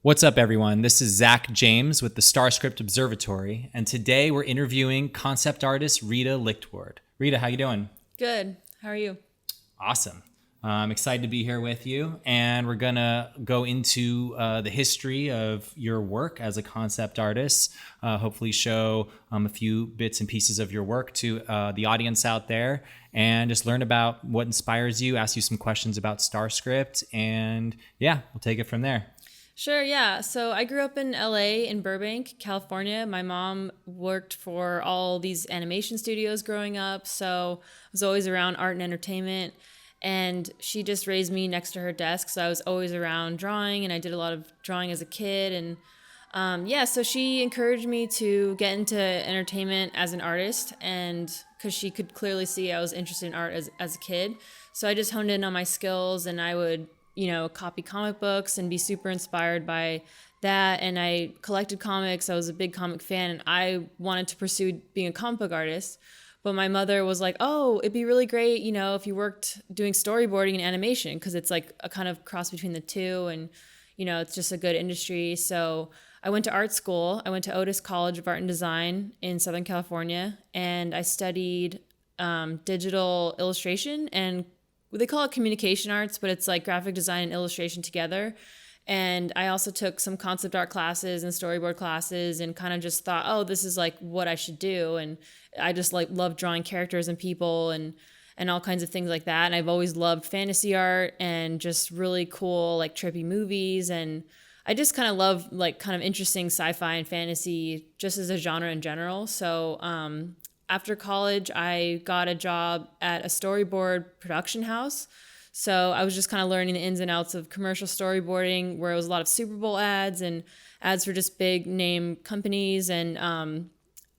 What's up, everyone? This is Zach James with the StarScript Observatory, and today we're interviewing concept artist Rita Lichtwardt. Rita, how you doing? Good. How are you? Awesome. I'm excited to be here with you, and we're gonna go into the history of your work as a concept artist. Hopefully, show a few bits and pieces of your work to the audience out there, and just learn about what inspires you. Ask you some questions about StarScript, and yeah, we'll take it from there. Sure, yeah. So I grew up in LA in Burbank, California. My mom worked for all these animation studios growing up, so I was always around art and entertainment. And she just raised me next to her desk, so I was always around drawing, and I did a lot of drawing as a kid. And yeah, so she encouraged me to get into entertainment as an artist, and because she could clearly see I was interested in art as a kid. So I just honed in on my skills, and I would copy comic books and be super inspired by that. And I collected comics. I was a big comic fan, and I wanted to pursue being a comic book artist. But my mother was like, oh, it'd be really great, if you worked doing storyboarding and animation, because it's like a kind of cross between the two. And, it's just a good industry. So I went to art school. I went to Otis College of Art and Design in Southern California, and I studied digital illustration, and they call it communication arts, but it's like graphic design and illustration together. And I also took some concept art classes and storyboard classes, and kind of just thought, oh, this is like what I should do. And I just like love drawing characters and people and all kinds of things like that. And I've always loved fantasy art and just really cool, like trippy movies. And I just kind of love like kind of interesting sci-fi and fantasy just as a genre in general. So after college, I got a job at a storyboard production house. So I was just kind of learning the ins and outs of commercial storyboarding, where it was a lot of Super Bowl ads and ads for just big name companies. And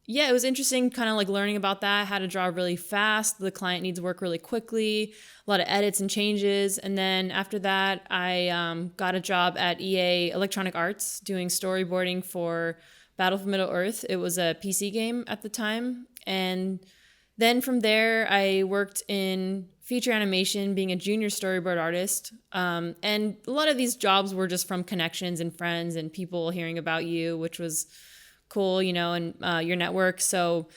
yeah, it was interesting kind of like learning about that, how to draw really fast. The client needs work really quickly, a lot of edits and changes. And then after that, I got a job at EA Electronic Arts doing storyboarding for Battle for Middle-earth. It was a PC game at the time. And then from there, I worked in feature animation, being a junior storyboard artist. And a lot of these jobs were just from connections and friends and people hearing about you, which was cool, and your network. So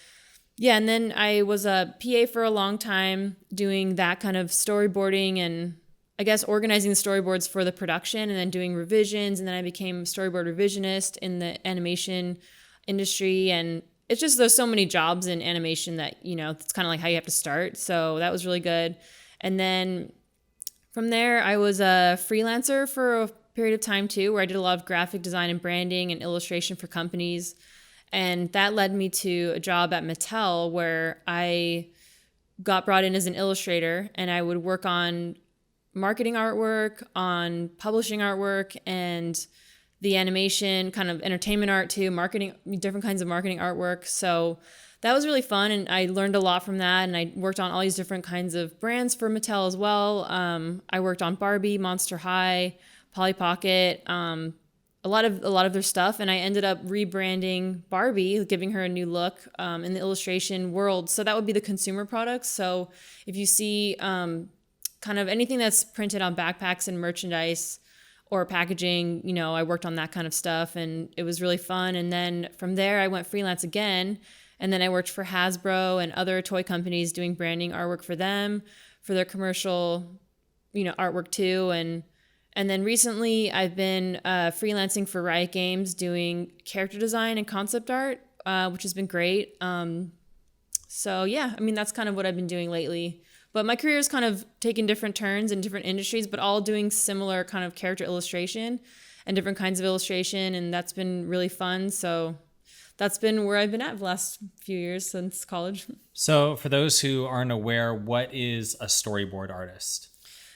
yeah, and then I was a PA for a long time doing that kind of storyboarding and I guess organizing the storyboards for the production and then doing revisions. And then I became a storyboard revisionist in the animation industry. And it's just there's so many jobs in animation that, it's kind of like how you have to start. So that was really good. And then from there, I was a freelancer for a period of time too, where I did a lot of graphic design and branding and illustration for companies. And that led me to a job at Mattel where I got brought in as an illustrator, and I would work on marketing artwork, on publishing artwork, and the animation, kind of entertainment art too, marketing, different kinds of marketing artwork. So that was really fun, and I learned a lot from that. And I worked on all these different kinds of brands for Mattel as well. I worked on Barbie, Monster High, Polly Pocket, a lot of their stuff. And I ended up rebranding Barbie, giving her a new look in the illustration world. So that would be the consumer products. So if you see kind of anything that's printed on backpacks and merchandise or packaging, I worked on that kind of stuff, and it was really fun. And then from there, I went freelance again, and then I worked for Hasbro and other toy companies doing branding artwork for them, for their commercial, artwork too. And then recently, I've been freelancing for Riot Games doing character design and concept art, which has been great. So yeah, that's kind of what I've been doing lately. But my career is kind of taken different turns in different industries, but all doing similar kind of character illustration and different kinds of illustration. And that's been really fun. So that's been where I've been at the last few years since college. So for those who aren't aware, what is a storyboard artist?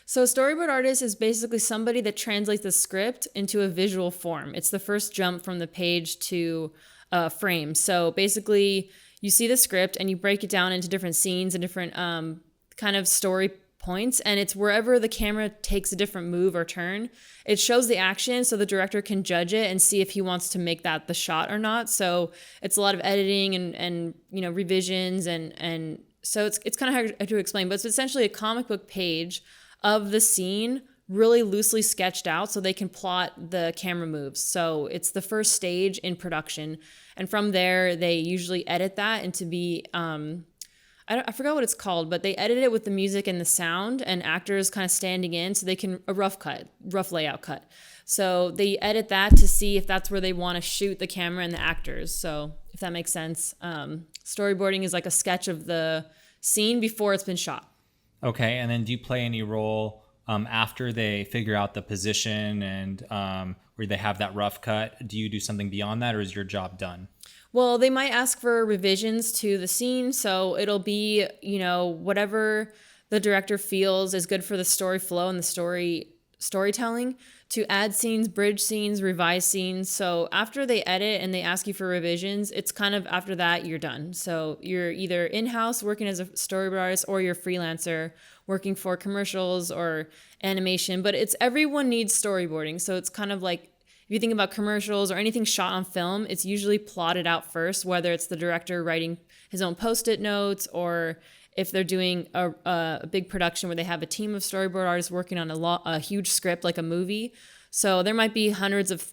So a storyboard artist is basically somebody that translates the script into a visual form. It's the first jump from the page to a frame. So basically you see the script and you break it down into different scenes and different kind of story points, and it's wherever the camera takes a different move or turn, it shows the action so the director can judge it and see if he wants to make that the shot or not. So it's a lot of editing and revisions and so it's kind of hard to explain, but it's essentially a comic book page of the scene really loosely sketched out so they can plot the camera moves. So it's the first stage in production. And from there, they usually edit that into be, I forgot what it's called, but they edit it with the music and the sound and actors kind of standing in so they can, a rough layout cut. So they edit that to see if that's where they want to shoot the camera and the actors. So if that makes sense, storyboarding is like a sketch of the scene before it's been shot. Okay, and then do you play any role after they figure out the position and where they have that rough cut? Do you do something beyond that, or is your job done? Well, they might ask for revisions to the scene, so it'll be, whatever the director feels is good for the story flow and the storytelling, to add scenes, bridge scenes, revise scenes. So after they edit and they ask you for revisions, it's kind of after that you're done. So you're either in-house working as a storyboard artist, or you're a freelancer working for commercials or animation. But it's everyone needs storyboarding. So it's kind of like, if you think about commercials or anything shot on film, it's usually plotted out first, whether it's the director writing his own Post-it notes, or if they're doing a big production where they have a team of storyboard artists working on a huge script like a movie. So there might be hundreds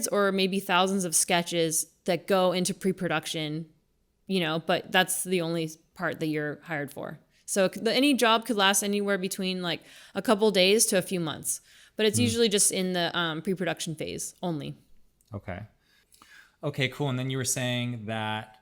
or maybe thousands of sketches that go into pre-production, but that's the only part that you're hired for. So any job could last anywhere between like a couple days to a few months. But it's usually just in the pre-production phase only. Okay, cool. And then you were saying that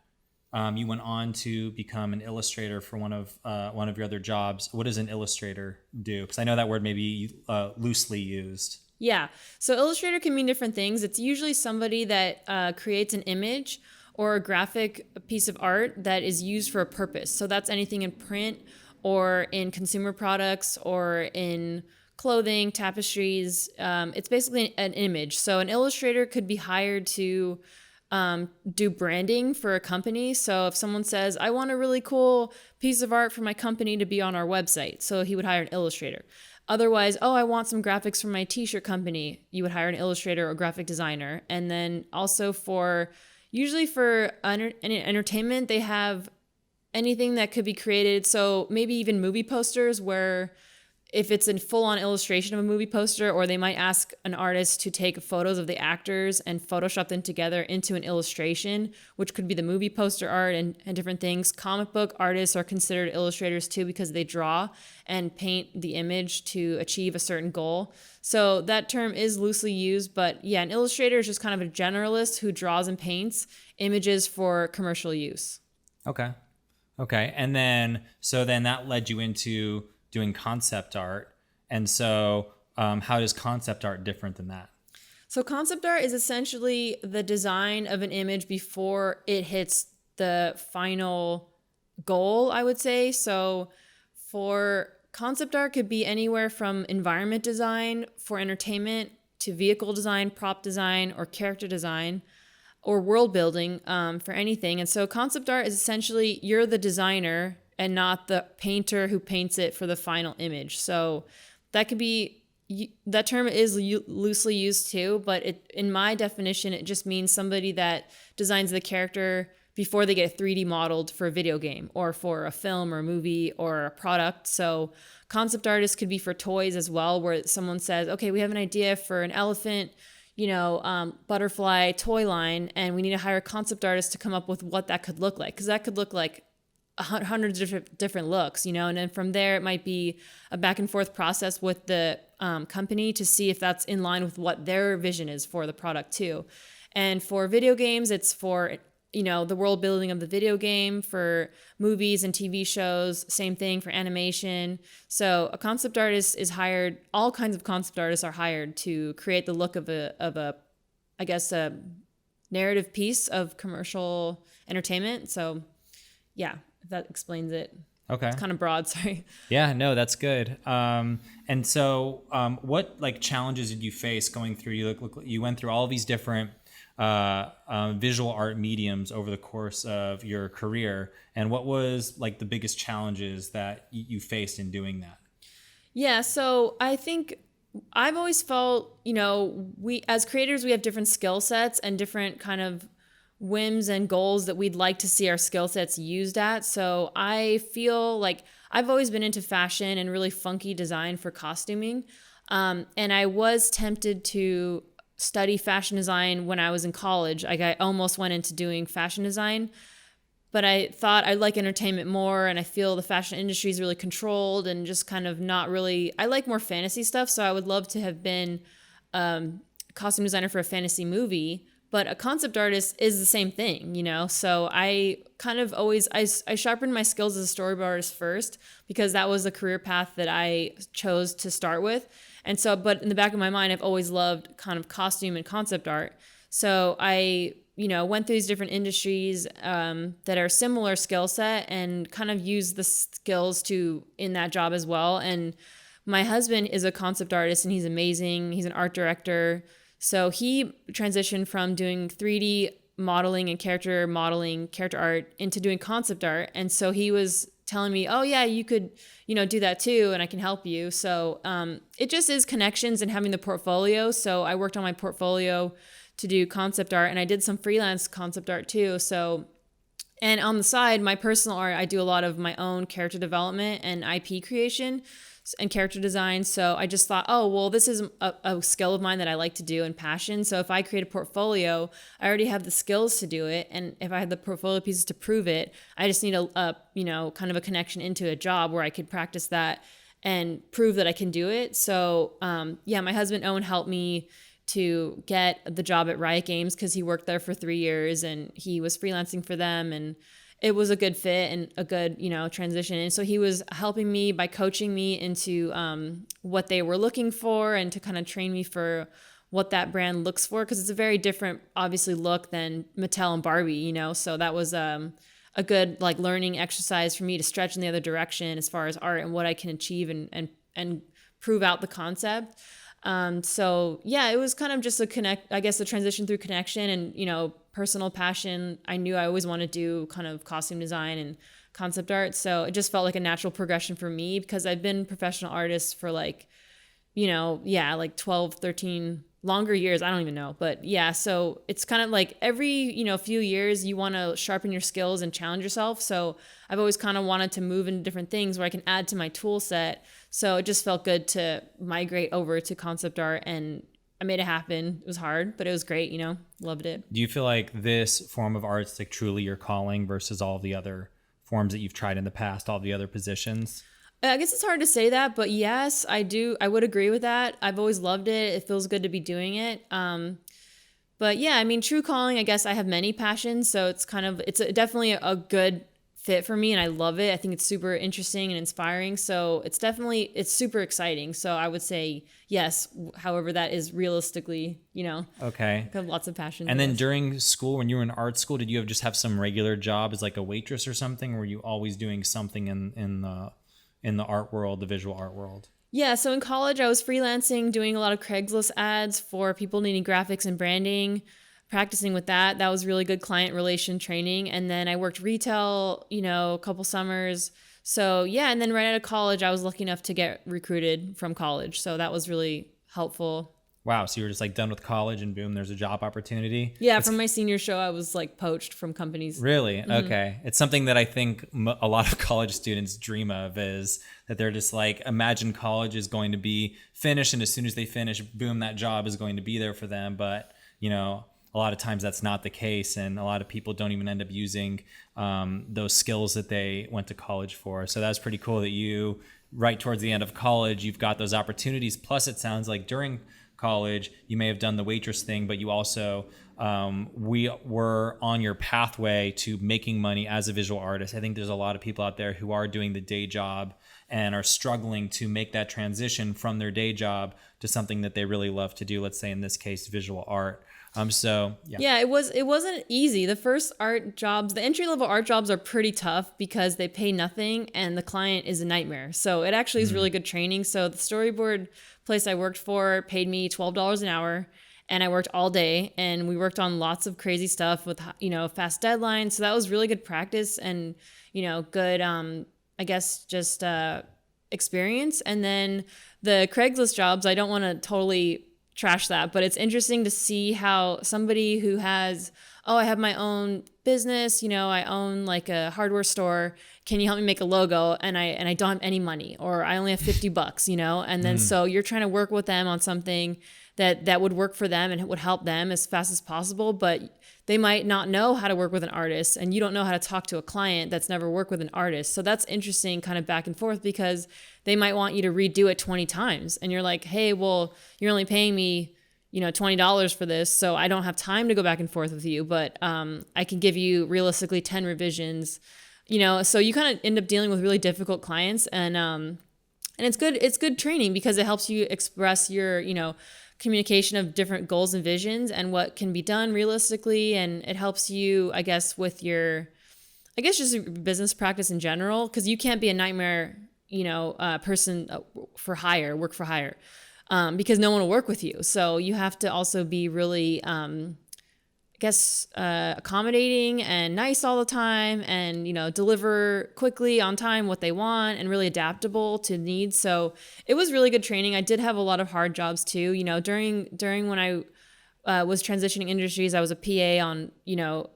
you went on to become an illustrator for one of your other jobs. What does an illustrator do? Because I know that word may be loosely used. Yeah. So illustrator can mean different things. It's usually somebody that creates an image or a graphic piece of art that is used for a purpose. So that's anything in print or in consumer products or in clothing, tapestries. It's basically an image. So an illustrator could be hired to do branding for a company. So if someone says, I want a really cool piece of art for my company to be on our website, so he would hire an illustrator. Otherwise, I want some graphics for my t-shirt company, you would hire an illustrator or graphic designer. And then also usually for entertainment, they have anything that could be created. So maybe even movie posters, where if it's a full-on illustration of a movie poster, or they might ask an artist to take photos of the actors and Photoshop them together into an illustration, which could be the movie poster art and different things. Comic book artists are considered illustrators too, because they draw and paint the image to achieve a certain goal. So that term is loosely used, but yeah, an illustrator is just kind of a generalist who draws and paints images for commercial use. Okay. And then that led you into doing concept art. And so how is concept art different than that? So concept art is essentially the design of an image before it hits the final goal, I would say. So for concept art could be anywhere from environment design for entertainment to vehicle design, prop design, or character design, or world building for anything. And so concept art is essentially you're the designer and not the painter who paints it for the final image. So that term is loosely used too, but in my definition, it just means somebody that designs the character before they get 3D modeled for a video game or for a film or a movie or a product. So concept artists could be for toys as well, where someone says, okay, we have an idea for an elephant, butterfly toy line, and we need to hire a concept artist to come up with what that could look like. Because that could look like hundreds of different looks, and then from there it might be a back and forth process with the company to see if that's in line with what their vision is for the product too. And for video games, it's for the world building of the video game. For movies and TV shows, same thing. For animation, so a concept artist is hired. All kinds of concept artists are hired to create the look of a narrative piece of commercial entertainment. So yeah, if that explains it. Okay. It's kind of broad, sorry. Yeah, no, that's good. And so what challenges did you face going through? You went through all these different visual art mediums over the course of your career. And what was the biggest challenges that you faced in doing that? Yeah, so I think I've always felt, we as creators, we have different skill sets and different kind of whims and goals that we'd like to see our skill sets used at. So I feel like I've always been into fashion and really funky design for costuming. And I was tempted to study fashion design when I was in college. Like I almost went into doing fashion design, but I thought I like entertainment more, and I feel the fashion industry is really controlled and just kind of not really, I like more fantasy stuff. So I would love to have been costume designer for a fantasy movie, but a concept artist is the same thing, you know? So I kind of always, I sharpened my skills as a storyboard artist first, because that was the career path that I chose to start with. And so, but in the back of my mind, I've always loved kind of costume and concept art. So I, went through these different industries that are similar skill set and kind of use the skills to in that job as well. And my husband is a concept artist and he's amazing. He's an art director. So he transitioned from doing 3D modeling and character art into doing concept art. And so he was telling me, oh yeah, you could, do that too, and I can help you. So it just is connections and having the portfolio. So I worked on my portfolio to do concept art, and I did some freelance concept art too. So, and on the side, my personal art, I do a lot of my own character development and IP creation and character design. So I just thought, oh, well, this is a skill of mine that I like to do and passion. So if I create a portfolio, I already have the skills to do it. And if I had the portfolio pieces to prove it, I just need a kind of a connection into a job where I could practice that and prove that I can do it. So my husband Owen helped me to get the job at Riot Games because he worked there for 3 years and he was freelancing for them, and it was a good fit and a good, transition. And so he was helping me by coaching me into what they were looking for and to kind of train me for what that brand looks for, because it's a very different, obviously, look than Mattel and Barbie, So that was a good learning exercise for me to stretch in the other direction as far as art and what I can achieve and prove out the concept. It was kind of just a transition through connection and, personal passion. I knew I always wanted to do kind of costume design and concept art. So it just felt like a natural progression for me because I've been professional artist for 12, 13 longer years. I don't even know. But yeah, so it's kind of like every, few years you want to sharpen your skills and challenge yourself. So I've always kind of wanted to move into different things where I can add to my tool set. So it just felt good to migrate over to concept art, and I made it happen. It was hard, but it was great, loved it. Do you feel like this form of art is truly your calling versus all the other forms that you've tried in the past, all the other positions? I guess it's hard to say that, but yes, I do. I would agree with that. I've always loved it. It feels good to be doing it. But yeah, I mean, true calling, I guess I have many passions. So it's definitely a good fit for me, and I love it. I think it's super interesting and inspiring. So it's super exciting. So I would say yes, however that is realistically, Okay. I have lots of passion. And then during school, when you were in art school, did you just have some regular job as like a waitress or something? Or were you always doing something in the art world, the visual art world? Yeah, so in college, I was freelancing, doing a lot of Craigslist ads for people needing graphics and branding, practicing with that. That was really good client relation training. And then I worked retail, a couple summers. So yeah, and then right out of college, I was lucky enough to get recruited from college. So that was really helpful. Wow, so you were just done with college and boom, there's a job opportunity? Yeah, from my senior show, I was poached from companies. Really? Mm-hmm. Okay. It's something that I think a lot of college students dream of, is that they're just imagine college is going to be finished, and as soon as they finish, boom, that job is going to be there for them. But, a lot of times that's not the case, and a lot of people don't even end up using those skills that they went to college for. So that's pretty cool that you, right towards the end of college, you've got those opportunities. Plus, it sounds like during college you may have done the waitress thing, but you also we were on your pathway to making money as a visual artist. I think there's a lot of people out there who are doing the day job and are struggling to make that transition from their day job to something that they really love to do, let's say in this case visual art. Yeah, it wasn't easy. The first art jobs, the entry level art jobs are pretty tough because they pay nothing and the client is a nightmare. So it actually is really good training. So the storyboard place I worked for paid me $12 an hour, and I worked all day, and we worked on lots of crazy stuff with, fast deadlines. So that was really good practice and, good, experience. And then the Craigslist jobs, I don't want to totally trash that, but it's interesting to see how somebody who has, I have my own business, I own like a hardware store. Can you help me make a logo? And I don't have any money, or I only have $50, and then so you're trying to work with them on something that would work for them and it would help them as fast as possible, but they might not know how to work with an artist, and you don't know how to talk to a client that's never worked with an artist. So that's interesting, kind of back and forth, because they might want you to redo it 20 times and you're like, hey, well, you're only paying me $20 for this, so I don't have time to go back and forth with you, but I can give you realistically 10 revisions, so you kind of end up dealing with really difficult clients, and it's good training, because it helps you express your communication of different goals and visions and what can be done realistically, and it helps you, I guess, with your, just your business practice in general, because you can't be a nightmare person work for hire, because no one will work with you. So you have to also be really, accommodating and nice all the time, and, deliver quickly on time what they want, and really adaptable to needs. So it was really good training. I did have a lot of hard jobs too. During when I was transitioning industries, I was a PA on,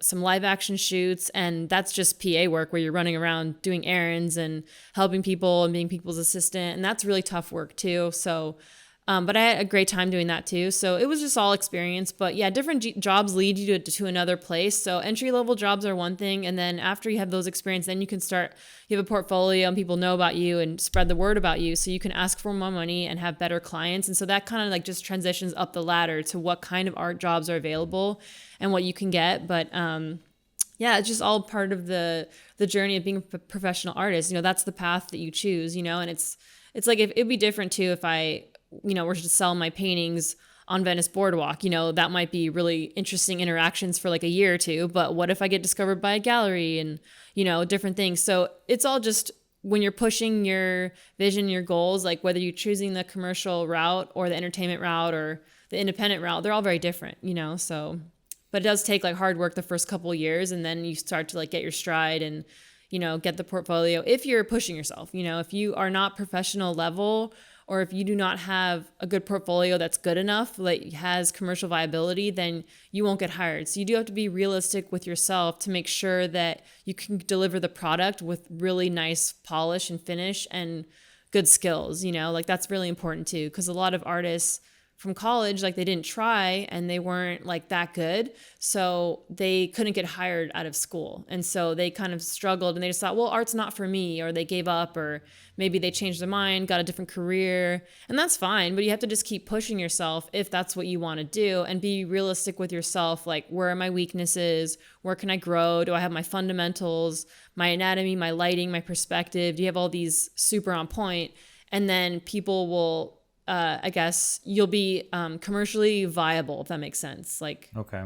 some live action shoots, and that's just PA work where you're running around doing errands and helping people and being people's assistant. And that's really tough work too. So but I had a great time doing that too. So it was just all experience. But yeah, different jobs lead you to another place. So entry-level jobs are one thing. And then after you have those experience, then you can you have a portfolio and people know about you and spread the word about you. So you can ask for more money and have better clients. And so that kind of like just transitions up the ladder to what kind of art jobs are available and what you can get. But yeah, it's just all part of the journey of being a professional artist. That's the path that you choose, and it's like, if it'd be different too if I were to sell my paintings on Venice Boardwalk, that might be really interesting interactions for like a year or two. But what if I get discovered by a gallery and, different things? So it's all just when you're pushing your vision, your goals, like whether you're choosing the commercial route or the entertainment route or the independent route, they're all very different, so, but it does take like hard work the first couple of years, and then you start to like get your stride and, get the portfolio. If you're pushing yourself, if you are not professional level, or if you do not have a good portfolio that's good enough, like has commercial viability, then you won't get hired. So you do have to be realistic with yourself to make sure that you can deliver the product with really nice polish and finish and good skills, like that's really important too. Because a lot of artists from college, like they didn't try and they weren't like that good. So they couldn't get hired out of school. And so they kind of struggled and they just thought, well, art's not for me, or they gave up, or maybe they changed their mind, got a different career, and that's fine. But you have to just keep pushing yourself if that's what you want to do, and be realistic with yourself. Like, where are my weaknesses? Where can I grow? Do I have my fundamentals, my anatomy, my lighting, my perspective? Do you have all these super on point? And then people will, you'll be commercially viable, if that makes sense. Like, okay.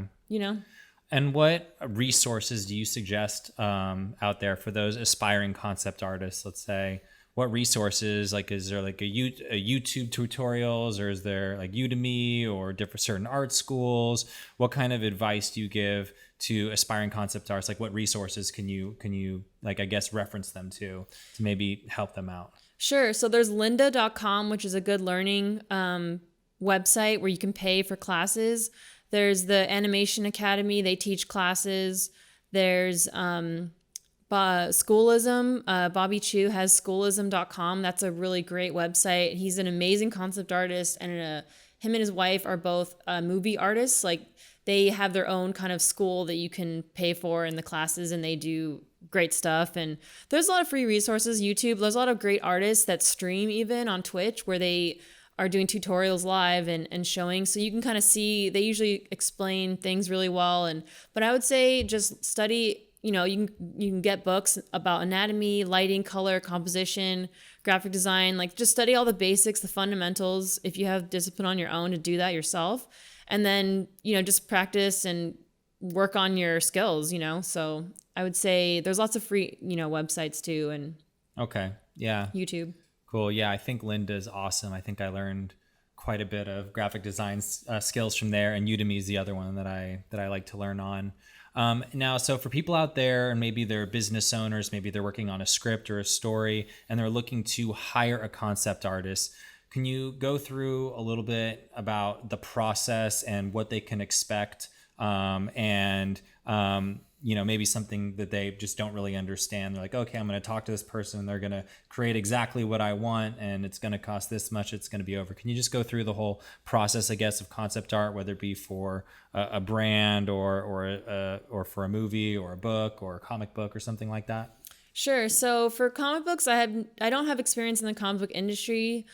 And what resources do you suggest out there for those aspiring concept artists, let's say? What resources, like, is there like a YouTube tutorials, or is there like Udemy or different certain art schools? What kind of advice do you give to aspiring concept artists? Like, what resources can you like, I guess, reference them to maybe help them out? Sure. So there's lynda.com, which is a good learning website where you can pay for classes. There's the Animation Academy. They teach classes. There's Schoolism. Bobby Chu has schoolism.com. That's a really great website. He's an amazing concept artist, and him and his wife are both movie artists. Like, they have their own kind of school that you can pay for in the classes, and they do great stuff. And there's a lot of free resources. YouTube, there's a lot of great artists that stream even on Twitch, where they are doing tutorials live and showing. So you can kind of see, they usually explain things really well. But I would say just study, you can get books about anatomy, lighting, color, composition, graphic design. Like, just study all the basics, the fundamentals, if you have discipline on your own to do that yourself. And then, just practice and work on your skills, So I would say there's lots of free, websites too, and okay, yeah, YouTube. Cool. Yeah, I think Lynda is awesome. I think I learned quite a bit of graphic design skills from there, and Udemy is the other one that I like to learn on. Now, so for people out there, and maybe they're business owners, maybe they're working on a script or a story, and they're looking to hire a concept artist, can you go through a little bit about the process and what they can expect, and maybe something that they just don't really understand. They're like, okay, I'm going to talk to this person. They're going to create exactly what I want, and it's going to cost this much. It's going to be over. Can you just go through the whole process, I guess, of concept art, whether it be for a brand or for a movie or a book or a comic book or something like that? Sure. So for comic books, I don't have experience in the comic book industry.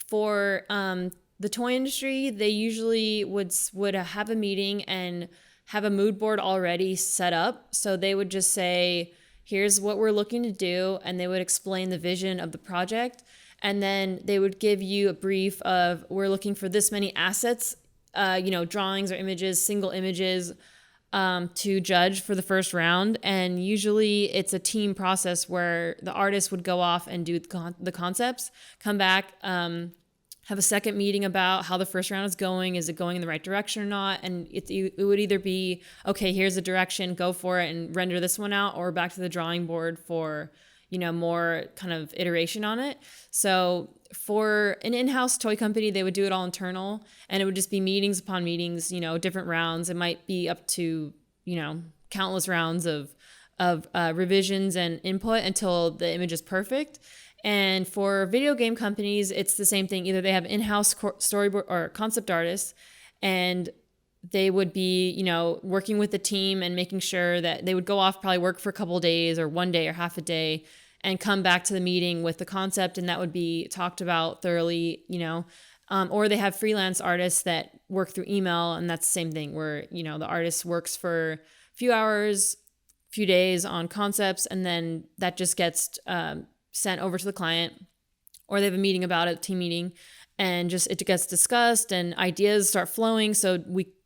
For the toy industry, they usually would have a meeting and have a mood board already set up. So they would just say, here's what we're looking to do, and they would explain the vision of the project. And then they would give you a brief of, we're looking for this many assets, drawings or images, single images, to judge for the first round. And usually it's a team process where the artist would go off and do the concepts, come back, have a second meeting about how the first round is going. Is it going in the right direction or not? And it would either be, okay, here's the direction, go for it and render this one out, or back to the drawing board for, more kind of iteration on it. So for an in-house toy company, they would do it all internal, and it would just be meetings upon meetings, different rounds. It might be up to, countless rounds of revisions and input until the image is perfect. And for video game companies, it's the same thing. Either they have in-house storyboard or concept artists, and they would be, working with the team and making sure that they would go off, probably work for a couple of days or one day or half a day, and come back to the meeting with the concept, and that would be talked about thoroughly, or they have freelance artists that work through email, and that's the same thing where, the artist works for a few hours, few days on concepts, and then that just gets sent over to the client, or they have a meeting about it, team meeting, and just it gets discussed and ideas start flowing. So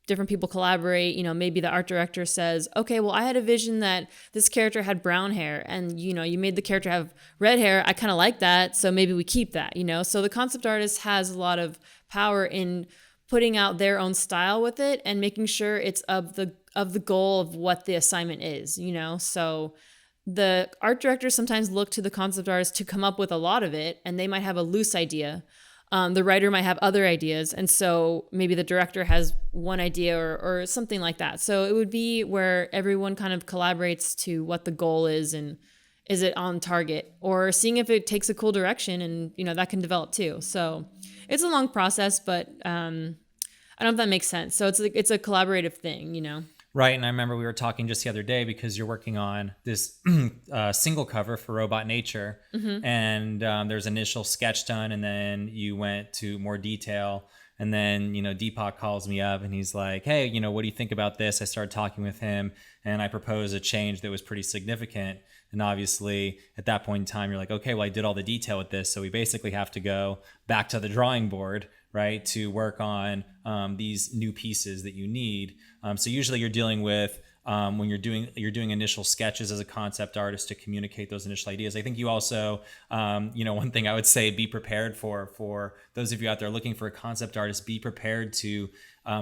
different people collaborate. Maybe the art director says, okay, well, I had a vision that this character had brown hair, and you made the character have red hair. I kind of like that, so maybe we keep that. So the concept artist has a lot of power in putting out their own style with it and making sure it's of the goal of what the assignment is. So the art directors sometimes look to the concept artist to come up with a lot of it, and they might have a loose idea. The writer might have other ideas, and so maybe the director has one idea or something like that. So it would be where everyone kind of collaborates to what the goal is, and is it on target, or seeing if it takes a cool direction, and that can develop too. So it's a long process, but I don't know if that makes sense. So it's a collaborative thing. Right. And I remember we were talking just the other day because you're working on this single cover for Robot Nature. Mm-hmm. And there's initial sketch done, and then you went to more detail. And then, Deepak calls me up and he's like, hey, what do you think about this? I started talking with him and I proposed a change that was pretty significant. And obviously at that point in time, you're like, okay, well, I did all the detail with this. So we basically have to go back to the drawing board, right, to work on these new pieces that you need. So usually you're dealing with when you're doing initial sketches as a concept artist to communicate those initial ideas. I think you also, one thing I would say, be prepared for those of you out there looking for a concept artist, be prepared to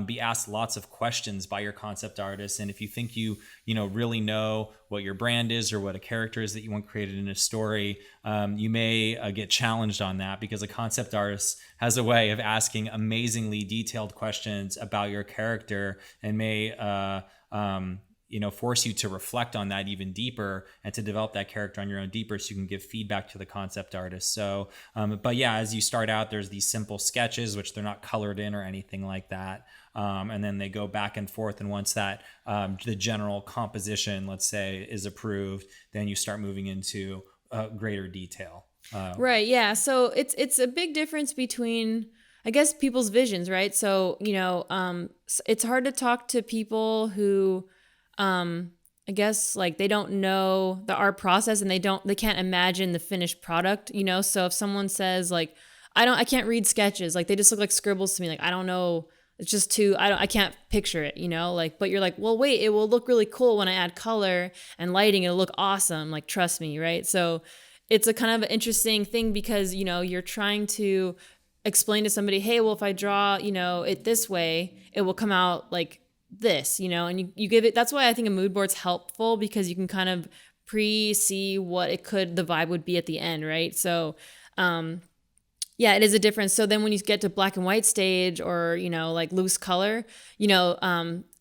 be asked lots of questions by your concept artist. And if you think you really know what your brand is or what a character is that you want created in a story, you may get challenged on that, because a concept artist has a way of asking amazingly detailed questions about your character and may force you to reflect on that even deeper and to develop that character on your own deeper, so you can give feedback to the concept artist. So, but yeah, as you start out, there's these simple sketches, which they're not colored in or anything like that. And then they go back and forth. And once that, the general composition, let's say, is approved, then you start moving into greater detail. Right. Yeah. So it's a big difference between, I guess, people's visions, right? So, it's hard to talk to people who, I guess, like, they don't know the art process and they can't imagine the finished product, So if someone says like, I can't read sketches, like they just look like scribbles to me. Like, I don't know. It's just I can't picture it, but you're like, well, wait, it will look really cool when I add color and lighting. It'll look awesome. Like, trust me. Right. So it's a kind of an interesting thing because, you're trying to explain to somebody, hey, well, if I draw, it this way, it will come out like this, and you give it. That's why I think a mood board's helpful, because you can kind of see what the vibe would be at the end. Right. So, yeah, it is a difference. So then when you get to black and white stage or, like loose color,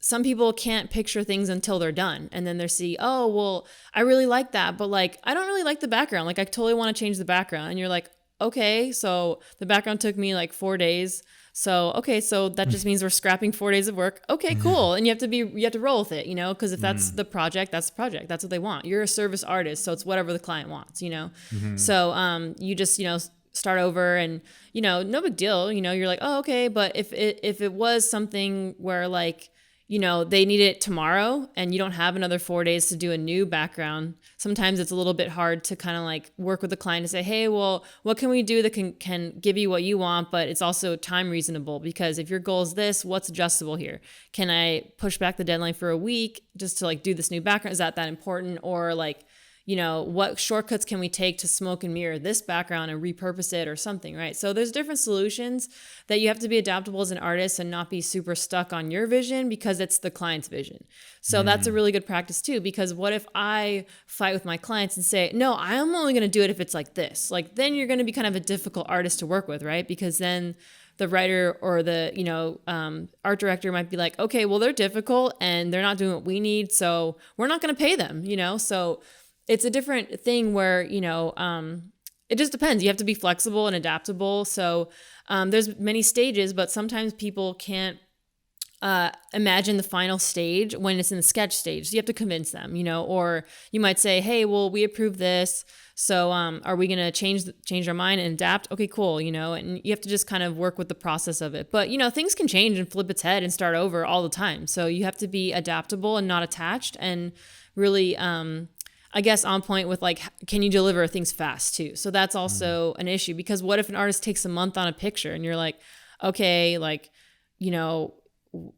some people can't picture things until they're done. And then they see, oh, well, I really like that. But like, I don't really like the background. Like, I totally want to change the background. And you're like, okay, so the background took me like 4 days. So, okay, so that just means we're scrapping 4 days of work. Okay, cool. And you have to roll with it, you know, because if that's the project, that's the project. That's what they want. You're a service artist, so it's whatever the client wants, you know? So, you just, you know, start over and, you know, no big deal. You know, you're like, oh, okay. But if it was something where like, you know, they need it tomorrow and you don't have another 4 days to do a new background, sometimes it's a little bit hard to kind of like work with the client to say, hey, well, what can we do that can give you what you want, but it's also time reasonable? Because if your goal is this, what's adjustable here? Can I push back the deadline for a week just to like do this new background? Is that important? Or like, you know, what shortcuts can we take to smoke and mirror this background and repurpose it or something, right? So there's different solutions that you have to be adaptable as an artist and not be super stuck on your vision because it's the client's vision. So that's a really good practice too, because what if I fight with my clients and say, no, I'm only going to do it if it's like this? Like, then you're going to be kind of a difficult artist to work with, right? Because then the writer or the, you know, art director might be like, okay, well, they're difficult and they're not doing what we need, so we're not going to pay them, you know? So it's a different thing where, you know, it just depends. You have to be flexible and adaptable. So there's many stages, but sometimes people can't imagine the final stage when it's in the sketch stage. So you have to convince them, you know, or you might say, hey, well, we approve this. So are we going to change our mind and adapt? Okay, cool. You know, and you have to just kind of work with the process of it. But, you know, things can change and flip its head and start over all the time. So you have to be adaptable and not attached and really, I guess, on point with like, can you deliver things fast too? So that's also an issue, because what if an artist takes a month on a picture and you're like, okay, like, you know,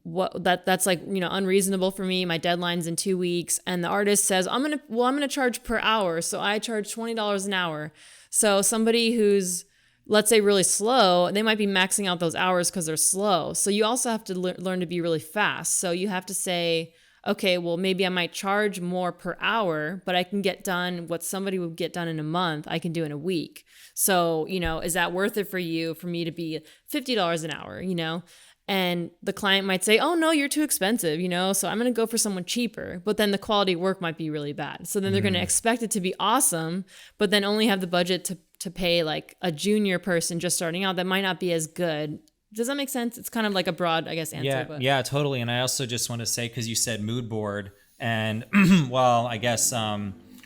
that's like, you know, unreasonable for me. My deadline's in 2 weeks. And the artist says, I'm going to charge per hour. So I charge $20 an hour. So somebody who's, let's say, really slow, they might be maxing out those hours because they're slow. So you also have to learn to be really fast. So you have to say, okay, well, maybe I might charge more per hour, but I can get done what somebody would get done in a month, I can do in a week. So, you know, is that worth it for you, for me to be $50 an hour, you know? And the client might say, oh, no, you're too expensive, you know, so I'm going to go for someone cheaper. But then the quality of work might be really bad. So then they're going to expect it to be awesome, but then only have the budget to pay like a junior person just starting out that might not be as good. Does that make sense? It's kind of like a broad, I guess, answer. Yeah, but. yeah, totally. And I also just want to say, because you said mood board, and well, I guess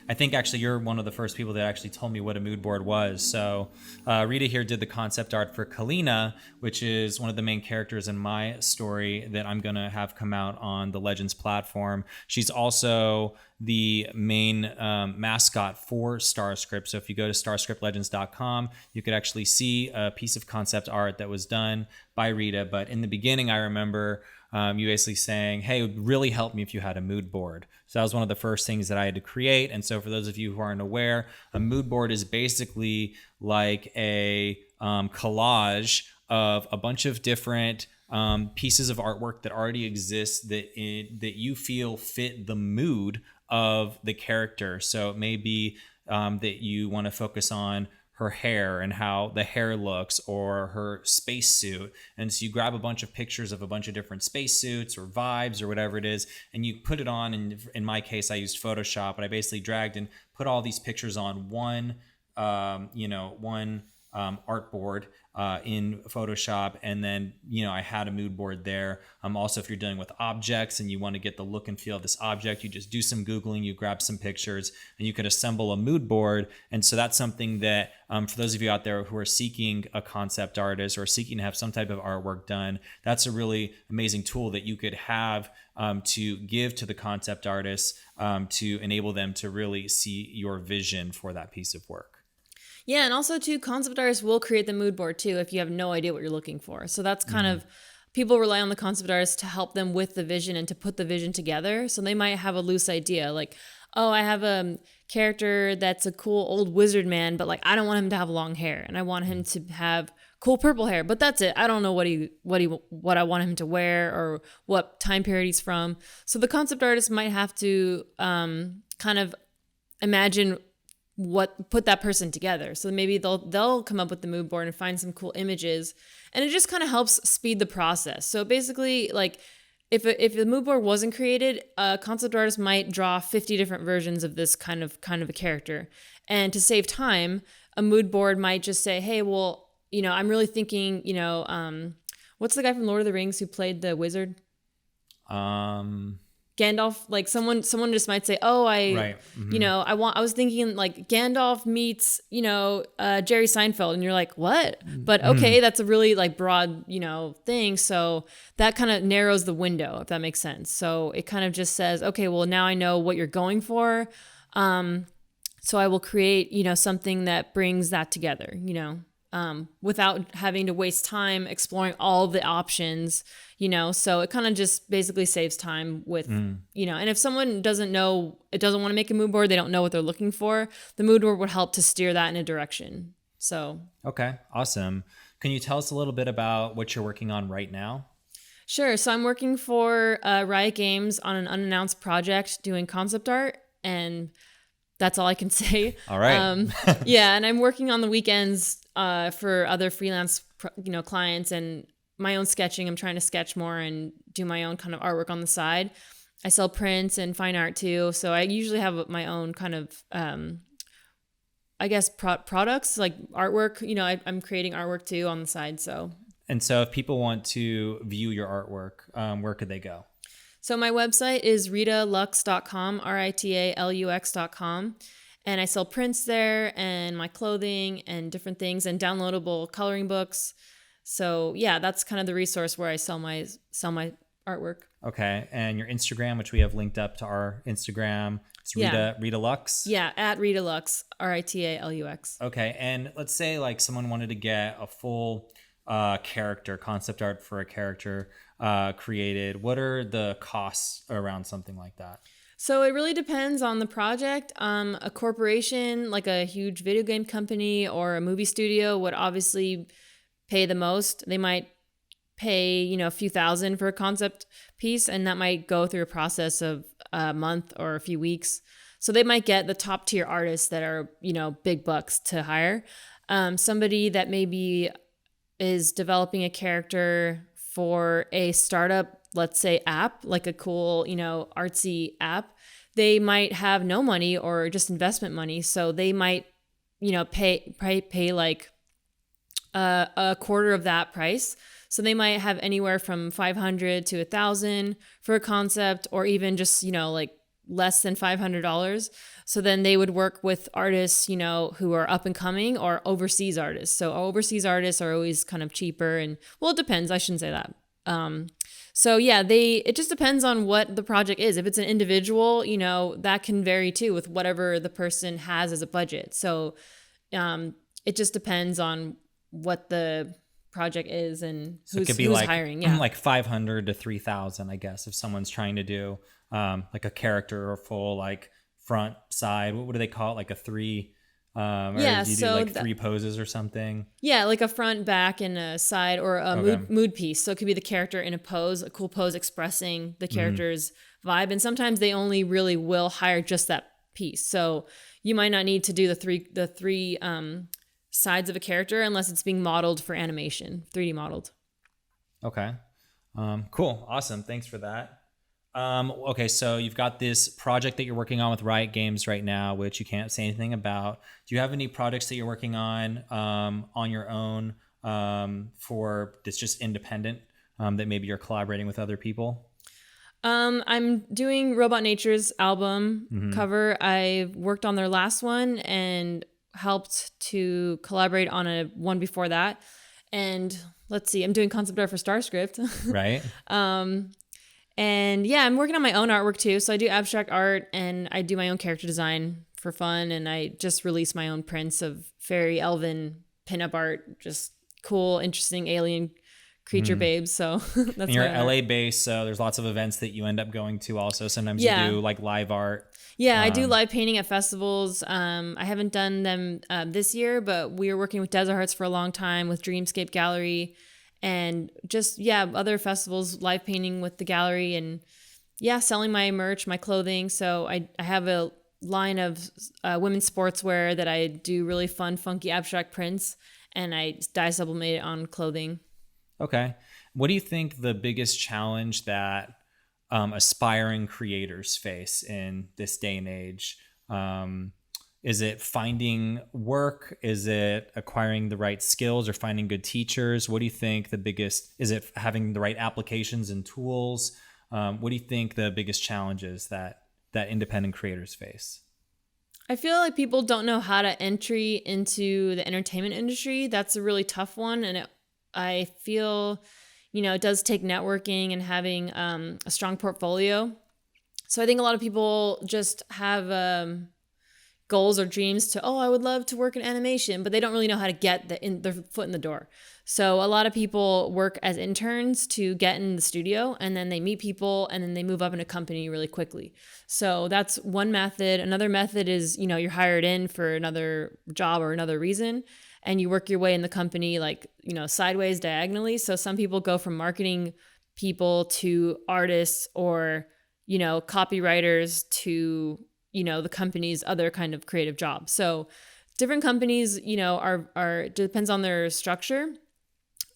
I think actually you're one of the first people that actually told me what a mood board was. So Rita here did the concept art for Kalina, which is one of the main characters in my story that I'm going to have come out on the Legends platform. She's also the main mascot for StarScript. So if you go to starscriptlegends.com, you could actually see a piece of concept art that was done by Rita. But in the beginning, I remember you basically saying, hey, it would really help me if you had a mood board. So that was one of the first things that I had to create. And so for those of you who aren't aware, a mood board is basically like a collage of a bunch of different pieces of artwork that already exist that you feel fit the mood of the character. So it may be that you want to focus on her hair and how the hair looks, or her spacesuit. And so you grab a bunch of pictures of a bunch of different spacesuits or vibes or whatever it is, and you put it on. And in my case, I used Photoshop, but I basically dragged and put all these pictures on one artboard in Photoshop, and then I had a mood board there. Also, if you're dealing with objects and you want to get the look and feel of this object, you just do some Googling, you grab some pictures, and you could assemble a mood board. And so that's something that for those of you out there who are seeking a concept artist or seeking to have some type of artwork done, that's a really amazing tool that you could have to give to the concept artists to enable them to really see your vision for that piece of work. Yeah, and also too, concept artists will create the mood board too if you have no idea what you're looking for. So that's kind of, people rely on the concept artist to help them with the vision and to put the vision together. So they might have a loose idea like, oh, I have a character that's a cool old wizard man, but like I don't want him to have long hair, and I want him to have cool purple hair, but that's it. I don't know what I want him to wear or what time period he's from. So the concept artist might have to kind of imagine put that person together. So maybe they'll come up with the mood board and find some cool images, and it just kind of helps speed the process. So basically, like, if the mood board wasn't created, a concept artist might draw 50 different versions of this kind of a character. And to save time, a mood board might just say, hey, well, I'm really thinking, what's the guy from Lord of the Rings who played the wizard? Gandalf, like someone just might say, oh, Right. Mm-hmm. I was thinking like Gandalf meets, Jerry Seinfeld, and you're like, what? But okay, that's a really like broad, thing. So that kind of narrows the window, if that makes sense. So it kind of just says, okay, well, now I know what you're going for. So I will create, something that brings that together, without having to waste time exploring all the options, so it kind of just basically saves time with, and if someone doesn't want to make a mood board, they don't know what they're looking for, the mood board would help to steer that in a direction. So. Okay, awesome. Can you tell us a little bit about what you're working on right now? Sure. So I'm working for Riot Games on an unannounced project doing concept art, and that's all I can say. All right. Yeah, and I'm working on the weekends for other freelance, clients, and my own sketching. I'm trying to sketch more and do my own kind of artwork on the side. I sell prints and fine art too, so I usually have my own kind of, products like artwork. I'm creating artwork too on the side. So. And so, if people want to view your artwork, where could they go? So my website is ritalux.com, Ritalux.com. And I sell prints there and my clothing and different things and downloadable coloring books. So yeah, that's kind of the resource where I sell my artwork. Okay. And your Instagram, which we have linked up to our Instagram, it's Rita Lux. Yeah, at Ritalux, Ritalux. Okay. And let's say like someone wanted to get a full character, concept art for a character created. What are the costs around something like that? So it really depends on the project. A corporation, like a huge video game company or a movie studio, would obviously pay the most. They might pay, a few thousand for a concept piece, and that might go through a process of a month or a few weeks. So they might get the top tier artists that are, big bucks to hire. Somebody that maybe is developing a character for a startup, let's say app, like a cool, artsy app, they might have no money or just investment money. So they might, pay like a quarter of that price. So they might have anywhere from 500 to 1,000 for a concept, or even just, like less than $500. So then they would work with artists, who are up and coming, or overseas artists. So overseas artists are always kind of cheaper, and well, it depends. I shouldn't say that. So yeah, it just depends on what the project is. If it's an individual, that can vary too with whatever the person has as a budget. So, it just depends on what the project is and who's hiring. Yeah. Like 500 to 3,000, I guess, if someone's trying to do, like a character or full, like front side, what do they call it? Like a three, or do you do like three poses or something? Yeah, like a front, back, and a side, or a mood piece. So it could be the character in a pose, a cool pose expressing the character's vibe. And sometimes they only really will hire just that piece. So you might not need to do the three sides of a character unless it's being modeled for animation, 3D modeled. Okay. Cool. Awesome. Thanks for that. Okay, so you've got this project that you're working on with Riot Games right now, which you can't say anything about. Do you have any projects that you're working on your own for that's just independent, that maybe you're collaborating with other people? I'm doing Robot Nature's album cover. I worked on their last one and helped to collaborate on a one before that. And let's see, I'm doing concept art for StarScript. Right. And yeah, I'm working on my own artwork too. So I do abstract art and I do my own character design for fun. And I just released my own prints of fairy, elven pinup art, just cool, interesting alien creature babes. So that's and you're LA based, so there's lots of events that you end up going to also. Sometimes you do like live art. Yeah, I do live painting at festivals. I haven't done them this year, but we were working with Desert Hearts for a long time with Dreamscape Gallery. And just, other festivals, live painting with the gallery, and selling my merch, my clothing. So I have a line of women's sportswear that I do really fun, funky abstract prints, and I dye sublimate it on clothing. Okay. What do you think the biggest challenge that aspiring creators face in this day and age? Is it finding work? Is it acquiring the right skills or finding good teachers? What do you think the biggest, is it having the right applications and tools? What do you think the biggest challenges that independent creators face? I feel like people don't know how to entry into the entertainment industry. That's a really tough one. And I feel, it does take networking and having a strong portfolio. So I think a lot of people just have goals or dreams to, I would love to work in animation, but they don't really know how to get their foot in the door. So a lot of people work as interns to get in the studio, and then they meet people, and then they move up in a company really quickly. So that's one method. Another method is, you're hired in for another job or another reason, and you work your way in the company sideways, diagonally. So some people go from marketing people to artists or, copywriters to the company's other kind of creative job. So different companies, are depends on their structure.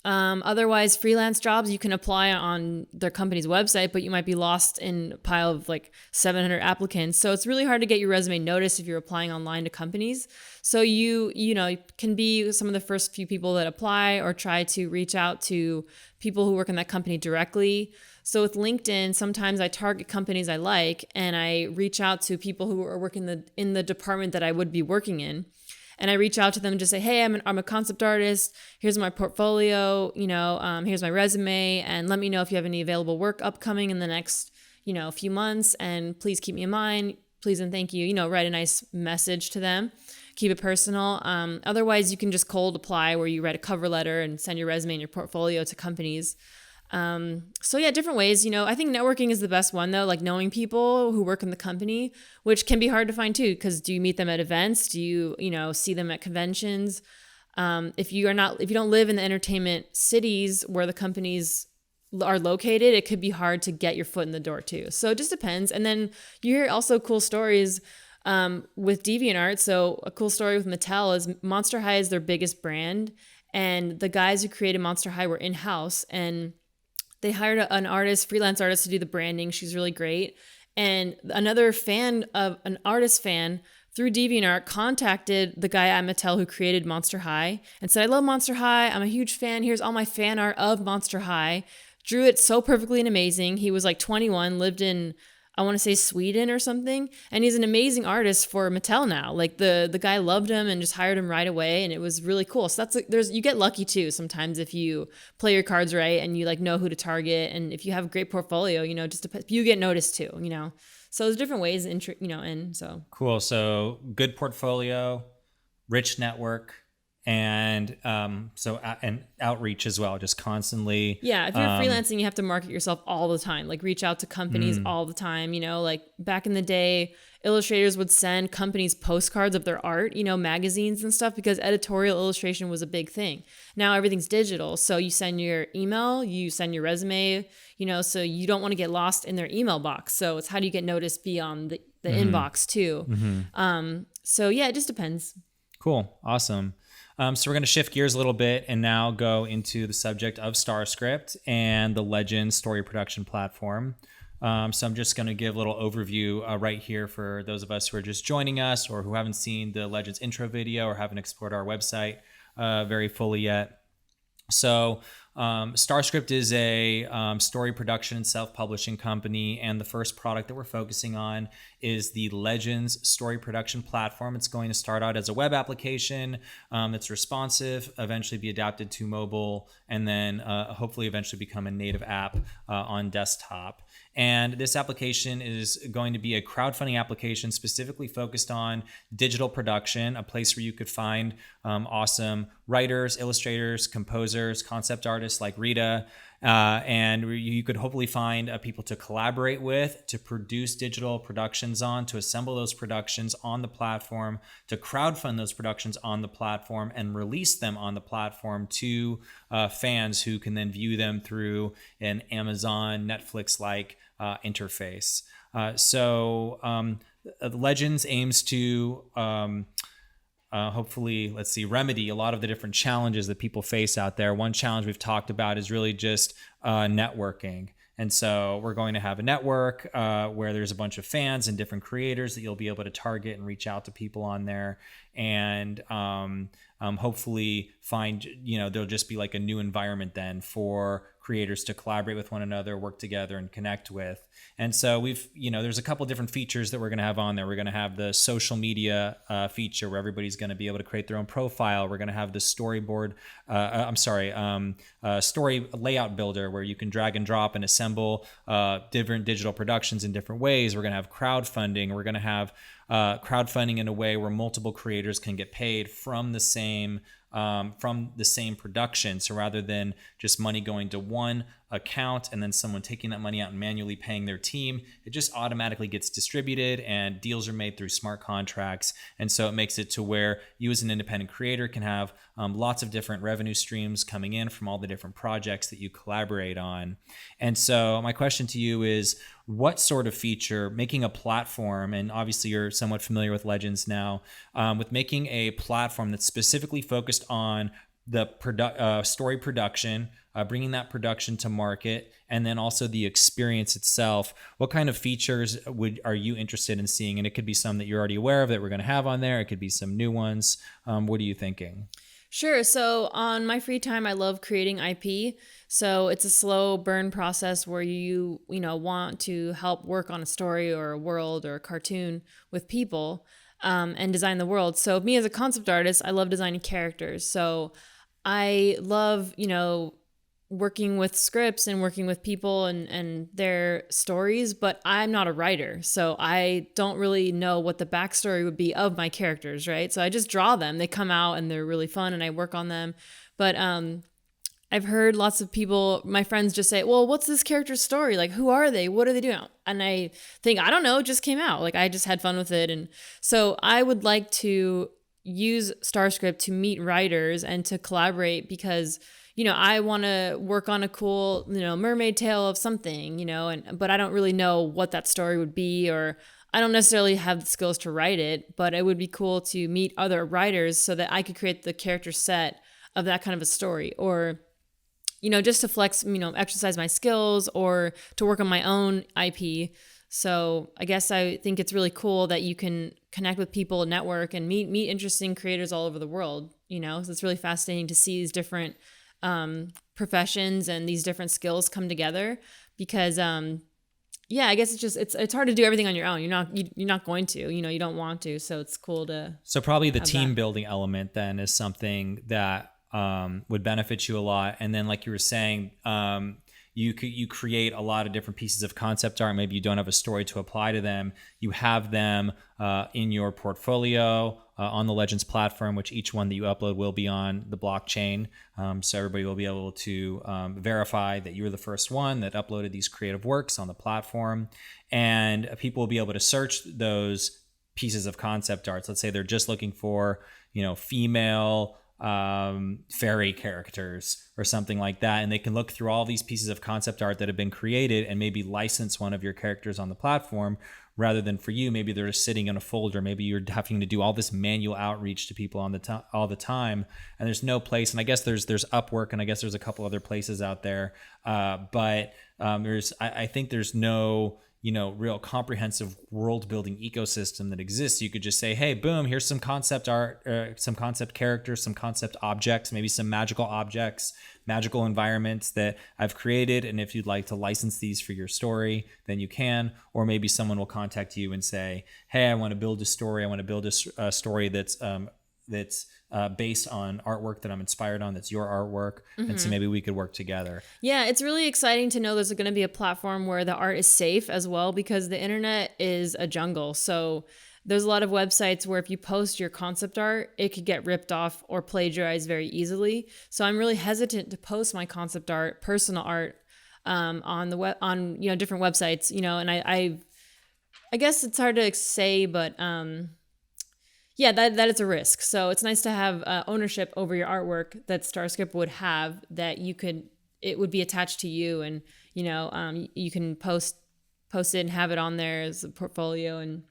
Otherwise, freelance jobs, you can apply on their company's website, but you might be lost in a pile of 700 applicants. So it's really hard to get your resume noticed if you're applying online to companies. So you can be some of the first few people that apply, or try to reach out to people who work in that company directly. So with LinkedIn, sometimes I target companies I like, and I reach out to people who are working in the department that I would be working in. And I reach out to them and just say, hey, I'm a concept artist. Here's my portfolio, here's my resume, and let me know if you have any available work upcoming in the next, few months. And please keep me in mind. Please and thank you. Write a nice message to them. Keep it personal. Otherwise, you can just cold apply, where you write a cover letter and send your resume and your portfolio to companies. So yeah, different ways. I think networking is the best one though, knowing people who work in the company, which can be hard to find too, because do you meet them at events? Do you, see them at conventions? If you don't live in the entertainment cities where the companies are located, it could be hard to get your foot in the door too. So it just depends. And then you hear also cool stories with DeviantArt. So a cool story with Mattel is Monster High is their biggest brand, and the guys who created Monster High were in-house, and they hired an freelance artist to do the branding. She's really great. And another an artist fan through DeviantArt contacted the guy at Mattel who created Monster High and said, I love Monster High. I'm a huge fan. Here's all my fan art of Monster High. Drew it so perfectly and amazing. He was 21, lived in, I want to say Sweden or something. And he's an amazing artist for Mattel now. The guy loved him and just hired him right away. And it was really cool. So you get lucky too sometimes if you play your cards right and you know who to target. And if you have a great portfolio, you get noticed too, So there's different ways, so. Cool. So good portfolio, rich network, and and outreach as well, just constantly. Yeah, if you're freelancing, you have to market yourself all the time, reach out to companies all the time. Back in the day, illustrators would send companies postcards of their art, magazines and stuff, because editorial illustration was a big thing. Now everything's digital, so you send your email, you send your resume, so you don't want to get lost in their email box. So it's how do you get noticed beyond the inbox too. So yeah, it just depends. Cool. Awesome. So we're going to shift gears a little bit and now go into the subject of StarScript and the Legends story production platform. So I'm just going to give a little overview right here for those of us who are just joining us or who haven't seen the Legends intro video or haven't explored our website very fully yet. So StarScript is a story production and self-publishing company, and the first product that we're focusing on is the Legends story production platform. It's going to start out as a web application that's responsive, eventually be adapted to mobile, and then hopefully eventually become a native app on desktop. And this application is going to be a crowdfunding application specifically focused on digital production, a place where you could find awesome writers, illustrators, composers, concept artists like Rita, and you could hopefully find people to collaborate with, to produce digital productions on, to assemble those productions on the platform, to crowdfund those productions on the platform, and release them on the platform to fans who can then view them through an Amazon, Netflix-like interface. So Legends aims to hopefully, remedy a lot of the different challenges that people face out there. One challenge we've talked about is really just networking. And so we're going to have a network where there's a bunch of fans and different creators that you'll be able to target and reach out to people on there. And hopefully find, there'll just be like a new environment then for creators to collaborate with one another, work together, and connect with. And so there's a couple different features that we're going to have on there. We're going to have the social media feature where everybody's going to be able to create their own profile. We're going to have the story layout builder where you can drag and drop and assemble different digital productions in different ways. We're going to have crowdfunding. We're going to have crowdfunding in a way where multiple creators can get paid from the same production. So rather than just money going to one account and then someone taking that money out and manually paying their team, it just automatically gets distributed and deals are made through smart contracts. And so it makes it to where you as an independent creator can have lots of different revenue streams coming in from all the different projects that you collaborate on. And so my question to you is, what sort of feature, making a platform, and obviously you're somewhat familiar with Legends now, with making a platform that's specifically focused on the story production, bringing that production to market, and then also the experience itself, what kind of features are you interested in seeing? And it could be some that you're already aware of that we're going to have on there. It could be some new ones. What are you thinking? Sure. So on my free time, I love creating IP. So it's a slow burn process where you want to help work on a story or a world or a cartoon with people and design the world. So me as a concept artist, I love designing characters. So I love, working with scripts and working with people and their stories, but I'm not a writer. So I don't really know what the backstory would be of my characters, right? So I just draw them. They come out and they're really fun and I work on them. But I've heard lots of people, my friends just say, well, what's this character's story? Like, who are they? What are they doing? And I think, I don't know, it just came out. Like, I just had fun with it. And so I would like to use StarScript to meet writers and to collaborate because I want to work on a cool, mermaid tale of something, but I don't really know what that story would be, or I don't necessarily have the skills to write it, but it would be cool to meet other writers so that I could create the character set of that kind of a story, or, just to flex, exercise my skills or to work on my own IP. So I guess I think it's really cool that you can connect with people, network, and meet interesting creators all over the world, so it's really fascinating to see these different professions and these different skills come together because I guess it's hard to do everything on your own. You're not going to, you don't want to, so it's cool to. So probably the team building element then is something that would benefit you a lot. And then like you were saying, you create a lot of different pieces of concept art. Maybe you don't have a story to apply to them. You have them in your portfolio on the Legends platform, which each one that you upload will be on the blockchain. So everybody will be able to verify that you were the first one that uploaded these creative works on the platform. And people will be able to search those pieces of concept arts. Let's say they're just looking for, female fairy characters or something like that, and they can look through all these pieces of concept art that have been created and maybe license one of your characters on the platform rather than for you. Maybe they're just sitting in a folder. Maybe you're having to do all this manual outreach to people all the time, and there's no place. And I guess there's Upwork, and I guess there's a couple other places out there, but I think there's no real comprehensive world building ecosystem that exists. You could just say, hey, boom, here's some concept art, some concept characters, some concept objects, maybe some magical objects, magical environments that I've created. And if you'd like to license these for your story, then you can. Or maybe someone will contact you and say, hey, I want to build a story. I want to build a story that's based on artwork that I'm inspired on, that's your artwork. Mm-hmm. And so maybe we could work together. Yeah, it's really exciting to know there's going to be a platform where the art is safe as well, because the internet is a jungle. So there's a lot of websites where if you post your concept art, it could get ripped off or plagiarized very easily. So I'm really hesitant to post my concept art, personal art, on the web, on different websites, and I guess it's hard to say, but yeah, that is a risk. So it's nice to have ownership over your artwork that StarScript would have, that it would be attached to you, and you can post it and have it on there as a portfolio, and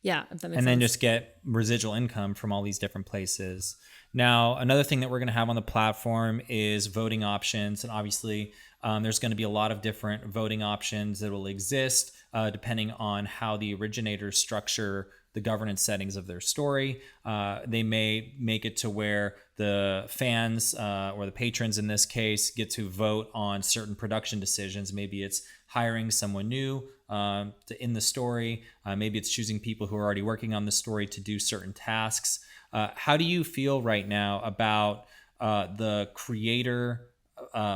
yeah, if that makes sense. Then just get residual income from all these different places. Now, another thing that we're going to have on the platform is voting options, and obviously There's going to be a lot of different voting options that will exist depending on how the originators structure the governance settings of their story. They may make it to where the fans or the patrons in this case get to vote on certain production decisions. Maybe it's hiring someone new in the story. Maybe it's choosing people who are already working on the story to do certain tasks. How do you feel right now about the creator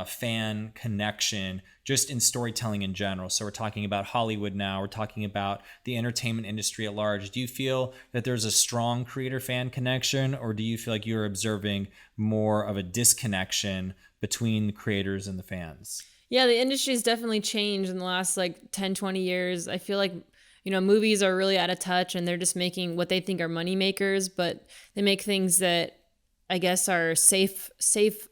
fan connection just in storytelling in general? So we're talking about Hollywood now, we're talking about the entertainment industry at large. Do you feel that there's a strong creator fan connection, or do you feel like you're observing more of a disconnection between the creators and the fans? Yeah, the industry's definitely changed in the last like 10, 20 years. I feel like, movies are really out of touch and they're just making what they think are money makers, but they make things that I guess are safe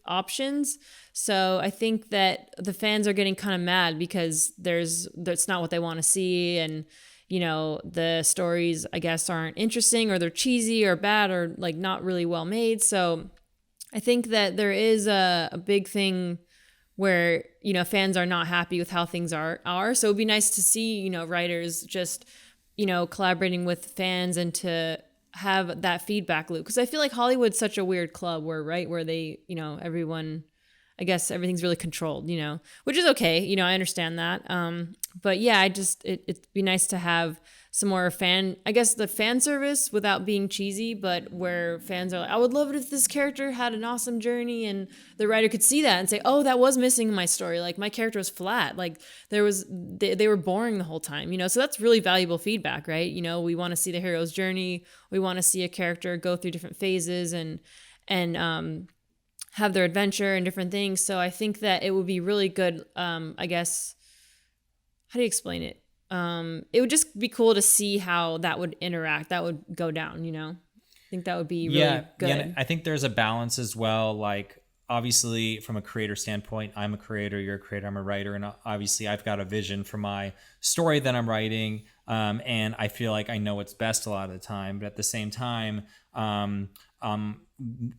options. So I think that the fans are getting kind of mad because that's not what they want to see. And, the stories, I guess, aren't interesting, or they're cheesy or bad or like not really well made. So I think that there is a big thing where, fans are not happy with how things are. So it'd be nice to see, writers just, collaborating with fans and to have that feedback loop. Because I feel like Hollywood's such a weird club where they, everyone, I guess everything's really controlled, which is okay. I understand that. But yeah, it'd be nice to have some more the fan service without being cheesy, but where fans are like, I would love it if this character had an awesome journey, and the writer could see that and say, oh, that was missing in my story. Like my character was flat. Like they were boring the whole time, so that's really valuable feedback, right? We want to see the hero's journey. We want to see a character go through different phases and have their adventure and different things. So I think that it would be really good. I guess, how do you explain it? It would just be cool to see how that would interact. That would go down, I think that would be really good. Yeah, I think there's a balance as well. Like, obviously, from a creator standpoint, I'm a creator, you're a creator, I'm a writer. And obviously, I've got a vision for my story that I'm writing. And I feel like I know what's best a lot of the time. But at the same time,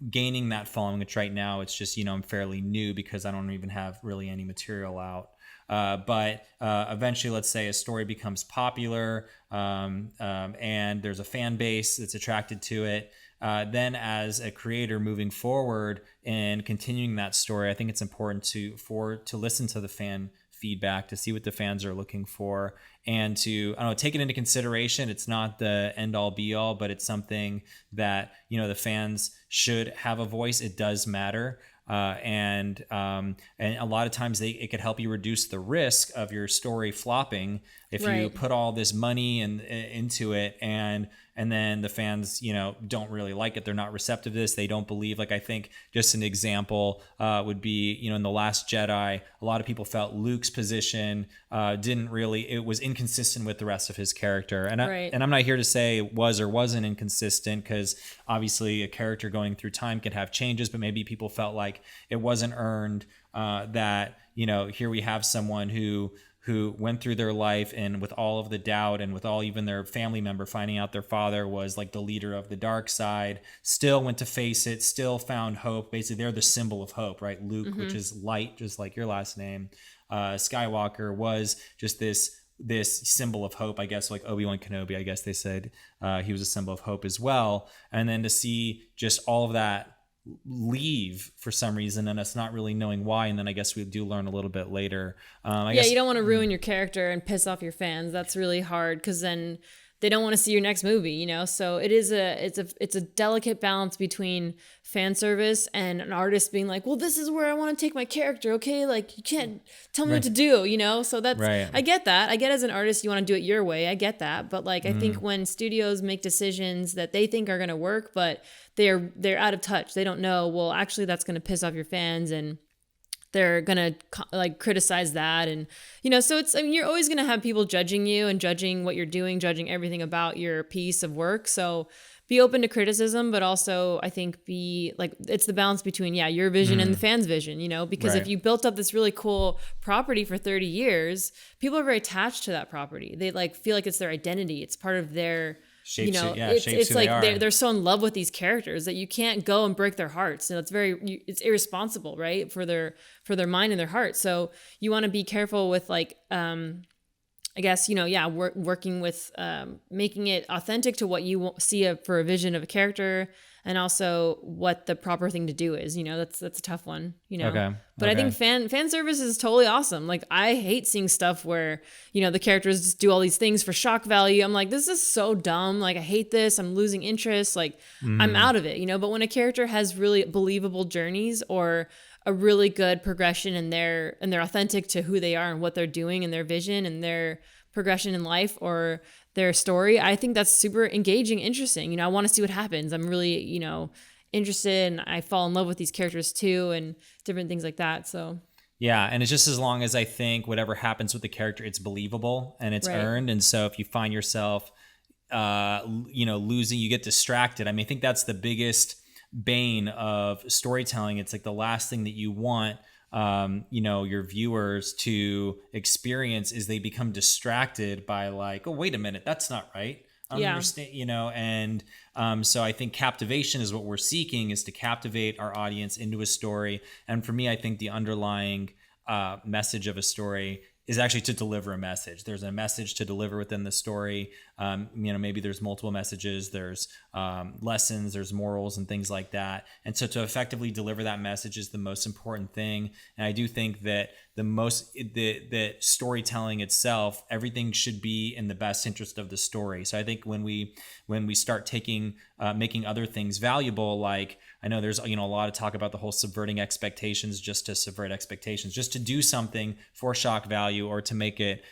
gaining that following, which right now it's just, I'm fairly new because I don't even have really any material out. But eventually, let's say a story becomes popular and there's a fan base that's attracted to it. Then as a creator moving forward and continuing that story, I think it's important to listen to the fan feedback, to see what the fans are looking for, and to, take it into consideration. It's not the end all be all, but it's something that, the fans should have a voice. It does matter. And a lot of times it could help you reduce the risk of your story flopping if you put all this money into it and then the fans, don't really like it. They're not receptive to this. They don't believe. Like, I think just an example would be, in The Last Jedi, a lot of people felt Luke's position it was inconsistent with the rest of his character. And I'm not here to say it was or wasn't inconsistent, because obviously a character going through time can have changes, but maybe people felt like it wasn't earned, that, here we have someone who went through their life, and with all of the doubt and with all even their family member finding out their father was like the leader of the dark side, still went to face it, still found hope. Basically, they're the symbol of hope, right? Luke, which is light, just like your last name. Skywalker was just this symbol of hope, I guess, like Obi-Wan Kenobi, I guess they said he was a symbol of hope as well. And then to see just all of that leave for some reason, and us not really knowing why, and then I guess we do learn a little bit later. I guess, you don't want to ruin your character and piss off your fans. That's really hard, because then they don't want to see your next movie, So it's a delicate balance between fan service and an artist being like, well, this is where I want to take my character, okay? Like, you can't tell me what to do, So that's I get that. I get, as an artist, you want to do it your way. I get that. But like, I think when studios make decisions that they think are going to work, but they're out of touch, they don't know, well, actually that's going to piss off your fans, and they're gonna like criticize that. And so it's, you're always gonna have people judging you and judging what you're doing, judging everything about your piece of work. So be open to criticism, but also I think be like, it's the balance between your vision and the fans' vision, because if you built up this really cool property for 30 years, people are very attached to that property. They like feel like it's their identity, it's part of their Shapes it's who like they are. they're so in love with these characters that you can't go and break their hearts. And it's irresponsible, right? For their mind and their heart. So you want to be careful with like, I guess, working with making it authentic to what you see for a vision of a character, and also what the proper thing to do is. That's a tough one. Okay. But I think fan service is totally awesome. Like, I hate seeing stuff where the characters just do all these things for shock value. I'm like, this is so dumb. Like, I hate this. I'm losing interest. Like, I'm out of it. But when a character has really believable journeys, or a really good progression, and they're authentic to who they are and what they're doing and their vision and their progression in life or their story, I think that's super engaging, interesting. I want to see what happens. I'm really, interested, and I fall in love with these characters too, and different things like that. So yeah, and it's just as long as I think whatever happens with the character, it's believable and it's earned. And so if you find yourself, losing, you get distracted. I mean, I think that's the biggest bane of storytelling. It's like the last thing that you want your viewers to experience is they become distracted by like, oh, wait a minute, that's not right. Understand, so I think captivation is what we're seeking, is to captivate our audience into a story. And for me, I think the underlying message of a story is actually to deliver a message. There's a message to deliver within the story. Maybe there's multiple messages, there's lessons, there's morals and things like that. And so to effectively deliver that message is the most important thing. And I do think that that storytelling itself, everything should be in the best interest of the story. So I think when we start making other things valuable, like I know there's a lot of talk about the whole subverting expectations, just to subvert expectations, just to do something for shock value or to make it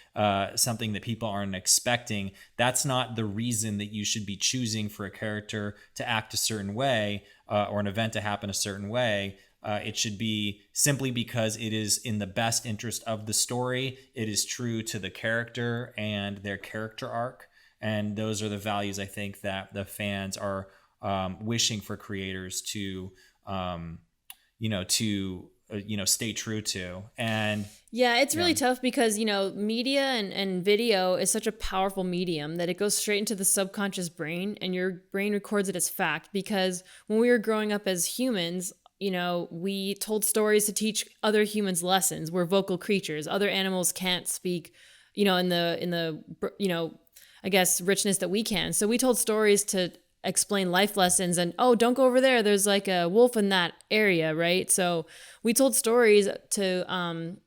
something that people aren't expecting. That's not the reason that you should be choosing for a character to act a certain way or an event to happen a certain way. It should be simply because it is in the best interest of the story. It is true to the character and their character arc. And those are the values I think that the fans are wishing for creators to, stay true to. And yeah, it's really tough because, media and video is such a powerful medium that it goes straight into the subconscious brain, and your brain records it as fact. Because when we were growing up as humans, we told stories to teach other humans lessons. We're vocal creatures. Other animals can't speak, in the I guess richness that we can. So we told stories to explain life lessons, and don't go over there, there's like a wolf in that area, right? So we told stories to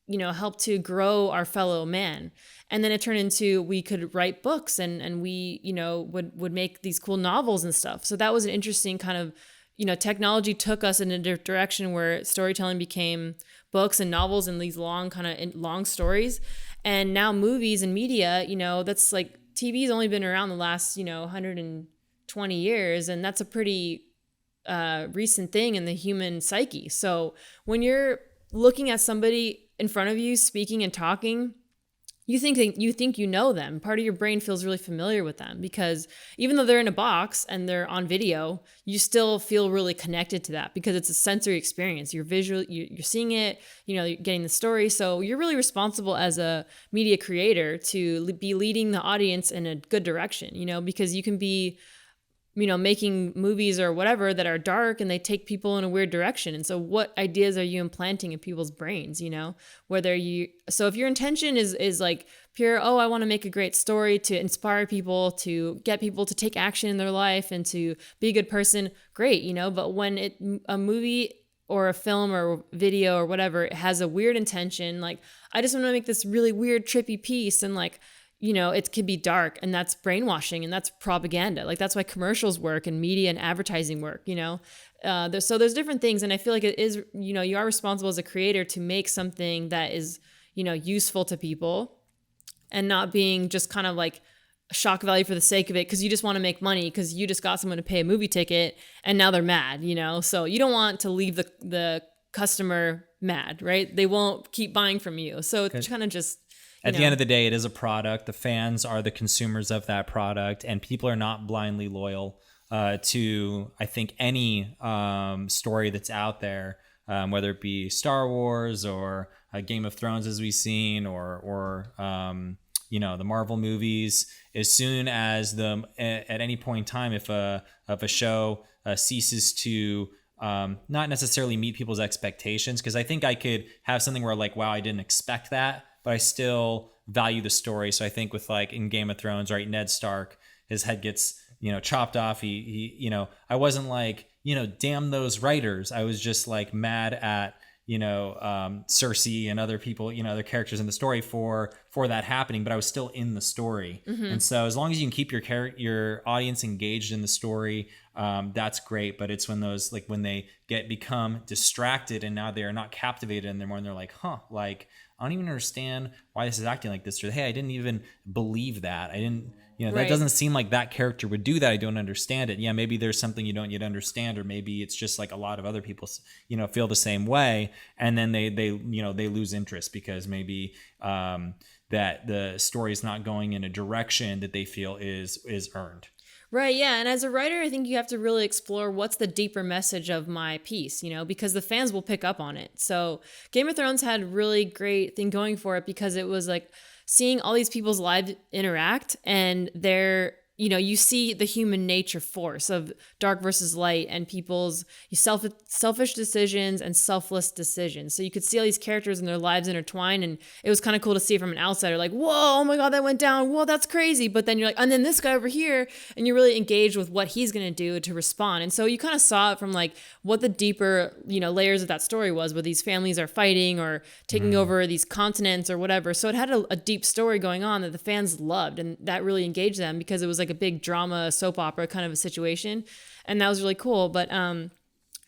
help to grow our fellow man. And then it turned into, we could write books, and we would make these cool novels and stuff. So that was an interesting kind of, technology took us in a direction where storytelling became books and novels and these long stories. And now movies and media, that's like, TV's only been around the last 120 years, and that's a pretty recent thing in the human psyche. So when you're looking at somebody in front of you speaking and talking, you think you know them. Part of your brain feels really familiar with them, because even though they're in a box and they're on video, you still feel really connected to that, because it's a sensory experience. You're you're seeing it, you're getting the story. So you're really responsible as a media creator to be leading the audience in a good direction, because you can be making movies or whatever that are dark and they take people in a weird direction. And so what ideas are you implanting in people's brains, so if your intention is like pure, I want to make a great story to inspire people, to get people to take action in their life and to be a good person, great, but when a movie or a film or video or whatever, it has a weird intention, like, I just want to make this really weird, trippy piece, and like, it could be dark, and that's brainwashing, and that's propaganda. Like, that's why commercials work and media and advertising work, so there's different things. And I feel like it is, you are responsible as a creator to make something that is, useful to people, and not being just kind of like shock value for the sake of it, because you just want to make money, because you just got someone to pay a movie ticket and now they're mad, so you don't want to leave the customer mad, right? They won't keep buying from you. So it's kind of just, at the end of the day, it is a product. The fans are the consumers of that product, and people are not blindly loyal to, I think, any story that's out there, whether it be Star Wars or Game of Thrones, as we've seen, or the Marvel movies. As soon as at any point in time, if a show ceases to not necessarily meet people's expectations, because I think I could have something where like, wow, I didn't expect that, but I still value the story. So I think with like in Game of Thrones, right, Ned Stark, his head gets chopped off. He I wasn't like damn those writers. I was just like mad at Cersei and other people, other characters in the story for that happening, but I was still in the story. And so as long as you can keep your audience engaged in the story, that's great. But it's when those, like when they become distracted and now they are not captivated anymore, and they're like, like, I don't even understand why this is acting like this, or hey, I didn't even believe that. I didn't, that Right. doesn't seem like that character would do that. I don't understand it. Yeah, maybe there's something you don't yet understand, or maybe it's just like a lot of other people, feel the same way, and then they lose interest because maybe that the story is not going in a direction that they feel is earned. Right, yeah. And as a writer, I think you have to really explore what's the deeper message of my piece, because the fans will pick up on it. So Game of Thrones had a really great thing going for it because it was like seeing all these people's lives interact, and they're, you see the human nature force of dark versus light and people's selfish decisions and selfless decisions. So you could see all these characters and their lives intertwine, and it was kind of cool to see from an outsider, like, whoa, oh my God, that went down. Whoa, that's crazy. But then you're like, and then this guy over here, and you're really engaged with what he's going to do to respond. And so you kind of saw it from like what the deeper, layers of that story was, where these families are fighting or taking over these continents or whatever. So it had a deep story going on that the fans loved, and that really engaged them because it was like a big drama soap opera kind of a situation, and that was really cool. But I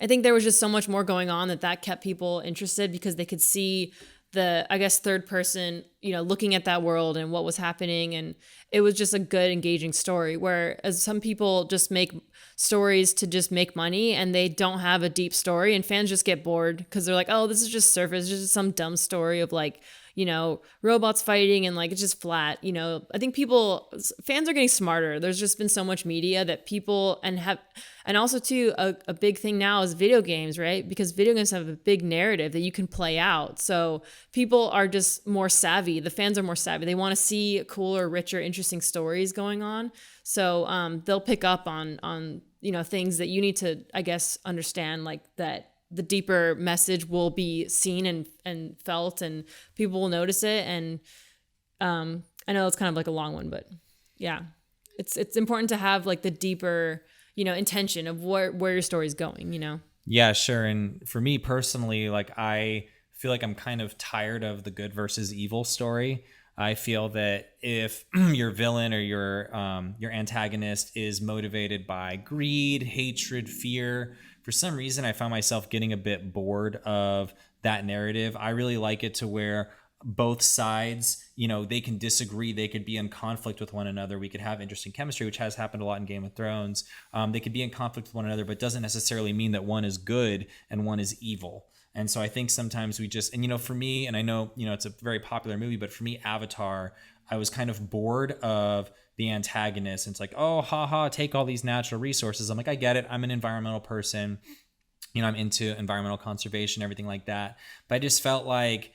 think there was just so much more going on that kept people interested because they could see the, I guess, third person, looking at that world and what was happening, and it was just a good engaging story. Whereas some people just make stories to just make money and they don't have a deep story, and fans just get bored because they're like, oh, this is just surface, just some dumb story of like, robots fighting, and like it's just flat. I think fans are getting smarter. There's just been so much media that people and also too, a big thing now is video games, right? Because video games have a big narrative that you can play out. So people are just more savvy. The fans are more savvy. They want to see cooler, richer, interesting stories going on. So they'll pick up on things that you need to, I guess, understand, like that the deeper message will be seen and felt, and people will notice it. And I know it's kind of like a long one, but yeah, it's important to have like the deeper, intention of where your story's going, Yeah, sure. And for me personally, like I feel like I'm kind of tired of the good versus evil story. I feel that if your villain or your antagonist is motivated by greed, hatred, fear, for some reason I found myself getting a bit bored of that narrative. I really like it to where both sides, they can disagree. They could be in conflict with one another. We could have interesting chemistry, which has happened a lot in Game of Thrones. They could be in conflict with one another, but doesn't necessarily mean that one is good and one is evil. And so I think sometimes we just, and for me, and I know, it's a very popular movie, but for me, Avatar, I was kind of bored of the antagonist. And it's like, oh, haha, take all these natural resources. I'm like, I get it. I'm an environmental person. I'm into environmental conservation, everything like that. But I just felt like,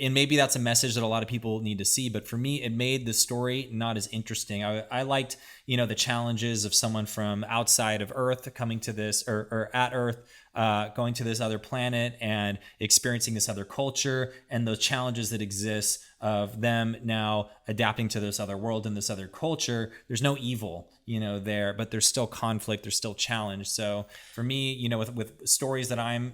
and maybe that's a message that a lot of people need to see, but for me, it made the story not as interesting. I liked, the challenges of someone from outside of Earth coming to this, or at Earth, going to this other planet and experiencing this other culture, and those challenges that exist of them now adapting to this other world and this other culture. There's no evil, there, but there's still conflict, there's still challenge. So for me, with stories that I'm,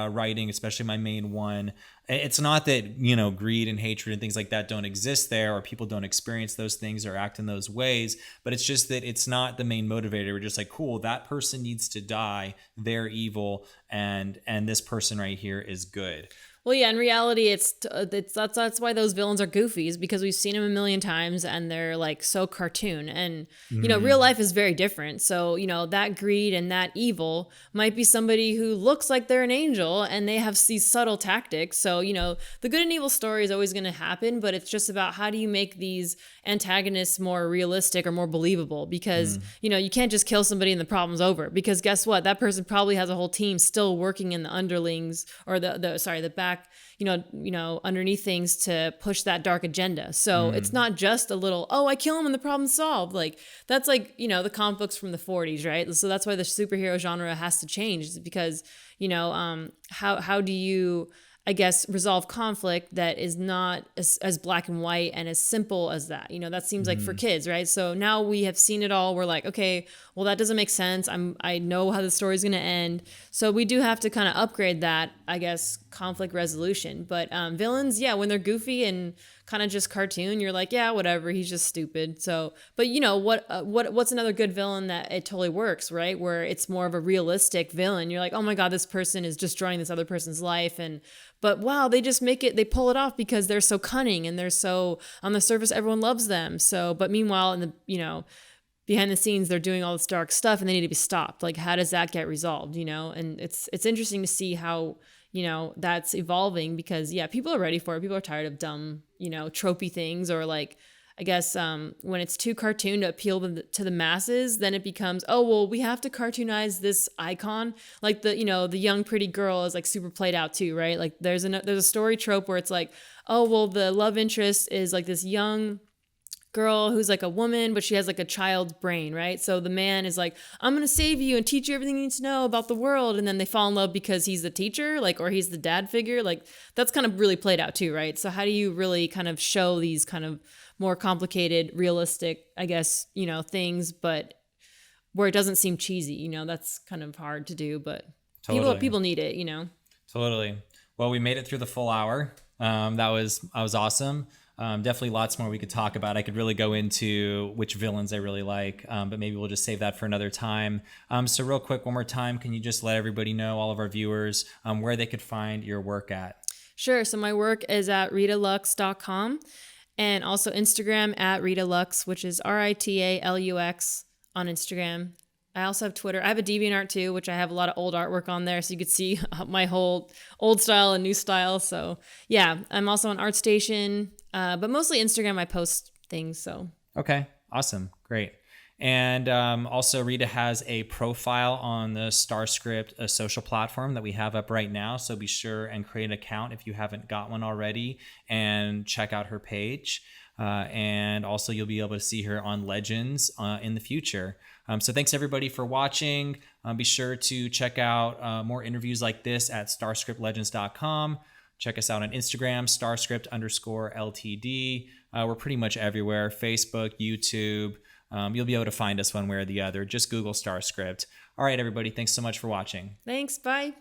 writing, especially my main one, it's not that, greed and hatred and things like that don't exist there, or people don't experience those things or act in those ways, but it's just that it's not the main motivator. We're just like, cool, that person needs to die, they're evil, and this person right here is good. Well, yeah, in reality, that's why those villains are goofies, because we've seen them a million times and they're like so cartoon. And, real life is very different. So, that greed and that evil might be somebody who looks like they're an angel and they have these subtle tactics. So, the good and evil story is always going to happen, but it's just about how do you make these antagonists more realistic or more believable, because, you can't just kill somebody and the problem's over, because guess what? That person probably has a whole team still still working in the underlings or the back, underneath things to push that dark agenda. So it's not just a little, oh, I kill him and the problem's solved. Like that's like, the comic books from the 40s, right? So that's why the superhero genre has to change, because, how do you, I guess, resolve conflict that is not as black and white and as simple as that. That seems like for kids, right? So now we have seen it all. We're like, okay, well, that doesn't make sense. I know how the story's going to end. So we do have to kind of upgrade that, I guess, conflict resolution. But villains, yeah, when they're goofy and kind of just cartoon, you're like, yeah, whatever, he's just stupid. So, but what's another good villain that it totally works, right? Where it's more of a realistic villain. You're like, oh my God, this person is destroying this other person's life. But wow, they just they pull it off because they're so cunning and they're so, on the surface, everyone loves them. So, but meanwhile, in the, behind the scenes, they're doing all this dark stuff and they need to be stopped. Like, how does that get resolved? And it's interesting to see how, that's evolving, because yeah, people are ready for it. People are tired of dumb, tropey things, or like, I guess when it's too cartoon to appeal to the masses, then it becomes, oh, well, we have to cartoonize this icon. Like the young pretty girl is like super played out too, right? Like there's a story trope where it's like, oh, well, the love interest is like this young girl who's like a woman, but she has like a child's brain, right? So the man is like, I'm going to save you and teach you everything you need to know about the world. And then they fall in love because he's the teacher, like, or he's the dad figure. Like that's kind of really played out too, right? So how do you really kind of show these kind of more complicated, realistic, I guess, things, but where it doesn't seem cheesy, that's kind of hard to do, but totally. people need it, Totally. Well, we made it through the full hour. That was awesome. Definitely lots more we could talk about. I could really go into which villains I really like, but maybe we'll just save that for another time. So real quick, one more time, can you just let everybody know, all of our viewers, where they could find your work at? Sure. So my work is at ritalux.com. And also Instagram at Ritalux, which is Ritalux on Instagram. I also have Twitter. I have a DeviantArt too, which I have a lot of old artwork on there. So you could see my whole old style and new style. So yeah, I'm also on ArtStation, but mostly Instagram, I post things. So. Okay. Awesome. Great. And also Rita has a profile on the StarScript, a social platform that we have up right now. So be sure and create an account if you haven't got one already, and check out her page. And also you'll be able to see her on Legends in the future. So thanks everybody for watching. Be sure to check out more interviews like this at starscriptlegends.com. Check us out on Instagram, starscript_LTD. We're pretty much everywhere. Facebook, YouTube. You'll be able to find us one way or the other. Just Google StarScript. All right, everybody. Thanks so much for watching. Thanks. Bye.